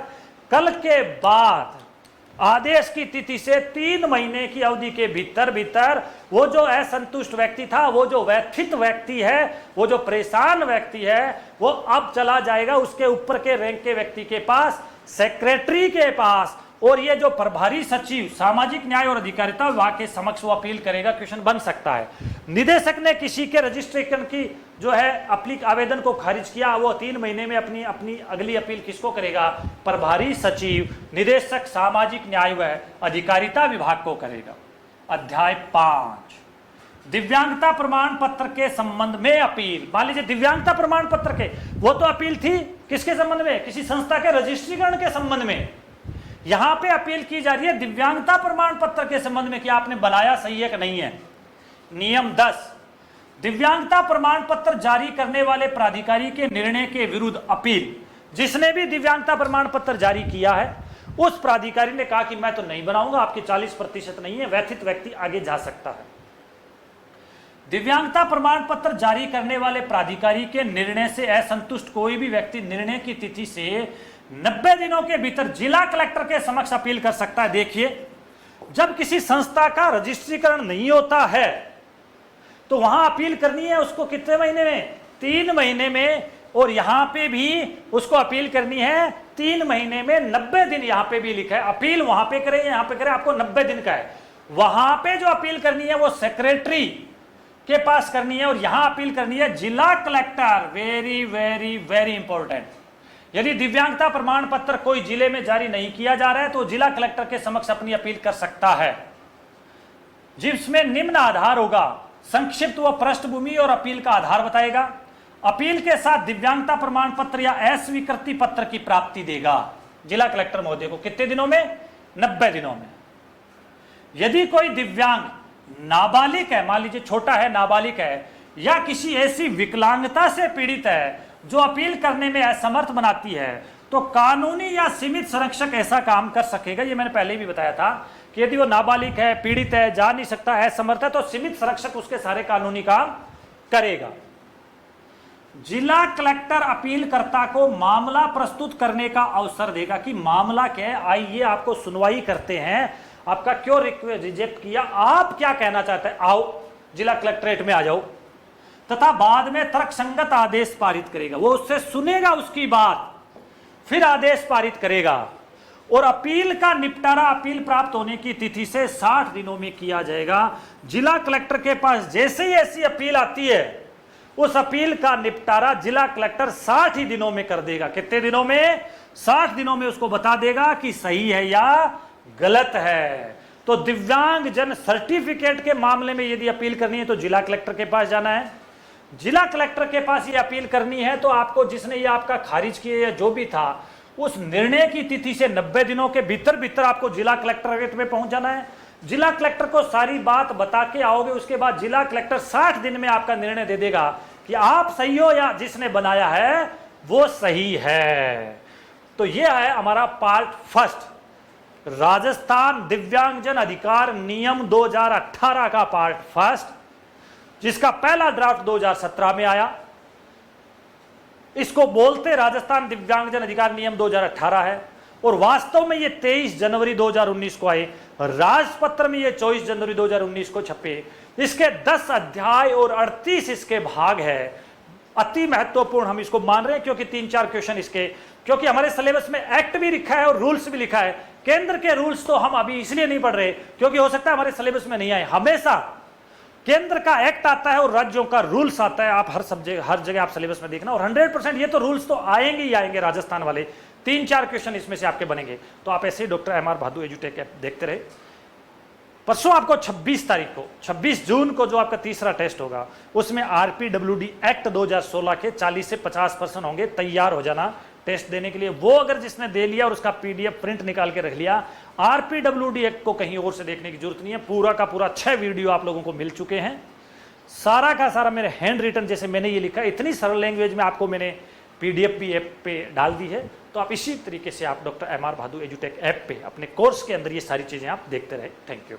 कल के बाद आदेश की तिथि से 3 महीने की अवधि के भीतर वो जो असंतुष्ट व्यक्ति था, वो जो व्यथित व्यक्ति है, वो जो परेशान व्यक्ति है, वो अब चला जाएगा उसके ऊपर के रैंक के व्यक्ति के पास, सेक्रेटरी के पास। और ये जो प्रभारी सचिव सामाजिक न्याय और अधिकारिता विभाग के समक्ष वो अपील करेगा, क्वेश्चन बन सकता है। निदेशक ने किसी के रजिस्ट्रेशन की जो है आवेदन को खारिज किया, वो 3 महीने में अपनी अगली अपील किसको करेगा? प्रभारी सचिव निदेशक सामाजिक न्याय व अधिकारिता विभाग को करेगा। अध्याय 5 दिव्यांगता प्रमाण पत्र के संबंध में अपील। मान लीजिए दिव्यांगता प्रमाण पत्र के, वो तो अपील थी किसके संबंध में? किसी संस्था के रजिस्ट्रीकरण के संबंध में। यहां पे अपील की जा रही है दिव्यांगता प्रमाण पत्र के संबंध में कि आपने बनाया सही है कि नहीं है। नियम 10 दिव्यांगता प्रमाण पत्र जारी करने वाले प्राधिकारी के निर्णय के विरुद्ध अपील। जिसने भी दिव्यांगता प्रमाण पत्र जारी किया है उस प्राधिकारी ने कहा कि मैं तो नहीं बनाऊंगा, आपके 40% नहीं है, व्यथित व्यक्ति आगे जा सकता है। दिव्यांगता प्रमाण पत्र जारी करने वाले प्राधिकारी के निर्णय से असंतुष्ट कोई भी व्यक्ति निर्णय की तिथि से 90 दिनों के भीतर जिला कलेक्टर के समक्ष अपील कर सकता है। देखिए, जब किसी संस्था का रजिस्ट्रीकरण नहीं होता है तो वहां अपील करनी है उसको कितने महीने में? 3 महीने में। और यहां पे भी उसको अपील करनी है 3 महीने में 90 दिन। यहां पे भी लिखा है अपील वहां पे करें, यहां पे करें, आपको 90 दिन का है। वहां पे जो अपील करनी है वो सेक्रेटरी के पास करनी है और यहां अपील करनी है जिला collector. Very very very important. यदि दिव्यांगता प्रमाण पत्र कोई जिले में जारी नहीं किया जा रहा है तो जिला कलेक्टर के समक्ष अपनी अपील कर सकता है, जिसमें निम्न आधार होगा। संक्षिप्त व पृष्ठभूमि और अपील का आधार बताएगा। अपील के साथ दिव्यांगता प्रमाण पत्र या अस्वीकृति पत्र की प्राप्ति देगा जिला कलेक्टर महोदय को। कितने दिनों में? 90 दिनों में। यदि कोई दिव्यांग नाबालिग है, मान लीजिए छोटा है, नाबालिग है, या किसी ऐसी विकलांगता से पीड़ित है जो अपील करने में असमर्थ बनाती है, तो कानूनी या सीमित संरक्षक ऐसा काम कर सकेगा। ये मैंने पहले भी बताया था कि यदि वो नाबालिग है, पीड़ित है, जा नहीं सकता है, असमर्थ है, तो सीमित संरक्षक उसके सारे कानूनी काम करेगा। जिला कलेक्टर अपीलकर्ता को मामला प्रस्तुत करने का अवसर देगा कि मामला क्या है, आइए आपको सुनवाई करते हैं, आपका क्यों रिजेक्ट किया, आप क्या कहना चाहते हैं, आओ जिला कलेक्ट्रेट में आ जाओ, तथा बाद में तर्कसंगत आदेश पारित करेगा। वो उससे सुनेगा उसकी बात, फिर आदेश पारित करेगा। और अपील का निपटारा अपील प्राप्त होने की तिथि से 60 दिनों में किया जाएगा। जिला कलेक्टर के पास जैसे ही ऐसी अपील आती है उस अपील का निपटारा जिला कलेक्टर 60 ही दिनों में कर देगा। कितने दिनों में? 60 दिनों में उसको बता देगा कि सही है या गलत है। तो दिव्यांग जन सर्टिफिकेट के मामले में यदि अपील करनी है तो जिला कलेक्टर के पास जाना है। जिला कलेक्टर के पास ये अपील करनी है तो आपको, जिसने ये आपका खारिज किया या जो भी था, उस निर्णय की तिथि से 90 दिनों के भीतर भीतर आपको जिला कलेक्टरेट में पहुंच जाना है। जिला कलेक्टर को सारी बात बता के आओगे, उसके बाद जिला कलेक्टर 60 दिन में आपका निर्णय दे देगा कि आप सही हो या जिसने बनाया है वो सही है। तो यह है हमारा पार्ट फर्स्ट, राजस्थान दिव्यांगजन अधिकार नियम 2018 का पार्ट फर्स्ट, जिसका पहला ड्राफ्ट 2017 में आया। इसको बोलते राजस्थान दिव्यांगजन अधिकार नियम 2018 है और वास्तव में ये 23 जनवरी 2019 को आए। राजपत्र में ये 24 जनवरी 2019 को छपे। इसके 10 अध्याय और 38 इसके भाग है। अति महत्वपूर्ण हम इसको मान रहे हैं क्योंकि 3-4 क्वेश्चन इसके, क्योंकि हमारे सिलेबस में एक्ट भी लिखा है और रूल्स भी लिखा है। केंद्र के रूल्स तो हम अभी इसलिए नहीं पढ़ रहे क्योंकि हो सकता है हमारे सिलेबस में नहीं आए। हमेशा केंद्र का एक्ट आता है और राज्यों का रूल्स आता है। आप हर जगह आप सिलेबस में देखना, और 100% ये तो रूल्स तो आएंगे ही आएंगे। राजस्थान वाले 3-4 क्वेश्चन इसमें से आपके बनेंगे। तो आप ऐसे ही डॉक्टर एम आर भादु एजुटेक ऐप देखते रहे। परसों आपको 26 तारीख को, 26 जून को जो आपका तीसरा टेस्ट होगा उसमें RPWD एक्ट 2016 के 40 से 50% होंगे। तैयार हो जाना टेस्ट देने के लिए। वो अगर जिसने दे लिया और उसका PDF प्रिंट निकाल के रख लिया, RPWD एक्ट को कहीं और से देखने की जरूरत नहीं है। पूरा का पूरा 6 वीडियो आप लोगों को मिल चुके हैं। सारा का सारा मेरे हैंड रिटन, जैसे मैंने ये लिखा, इतनी सरल लैंग्वेज में आपको मैंने PDF भी ऐप पे डाल दी है। तो आप इसी तरीके से आप डॉक्टर एम आर भादु एजुटेक ऐप पे अपने कोर्स के अंदर ये सारी चीज़ें आप देखते रहे। Thank you.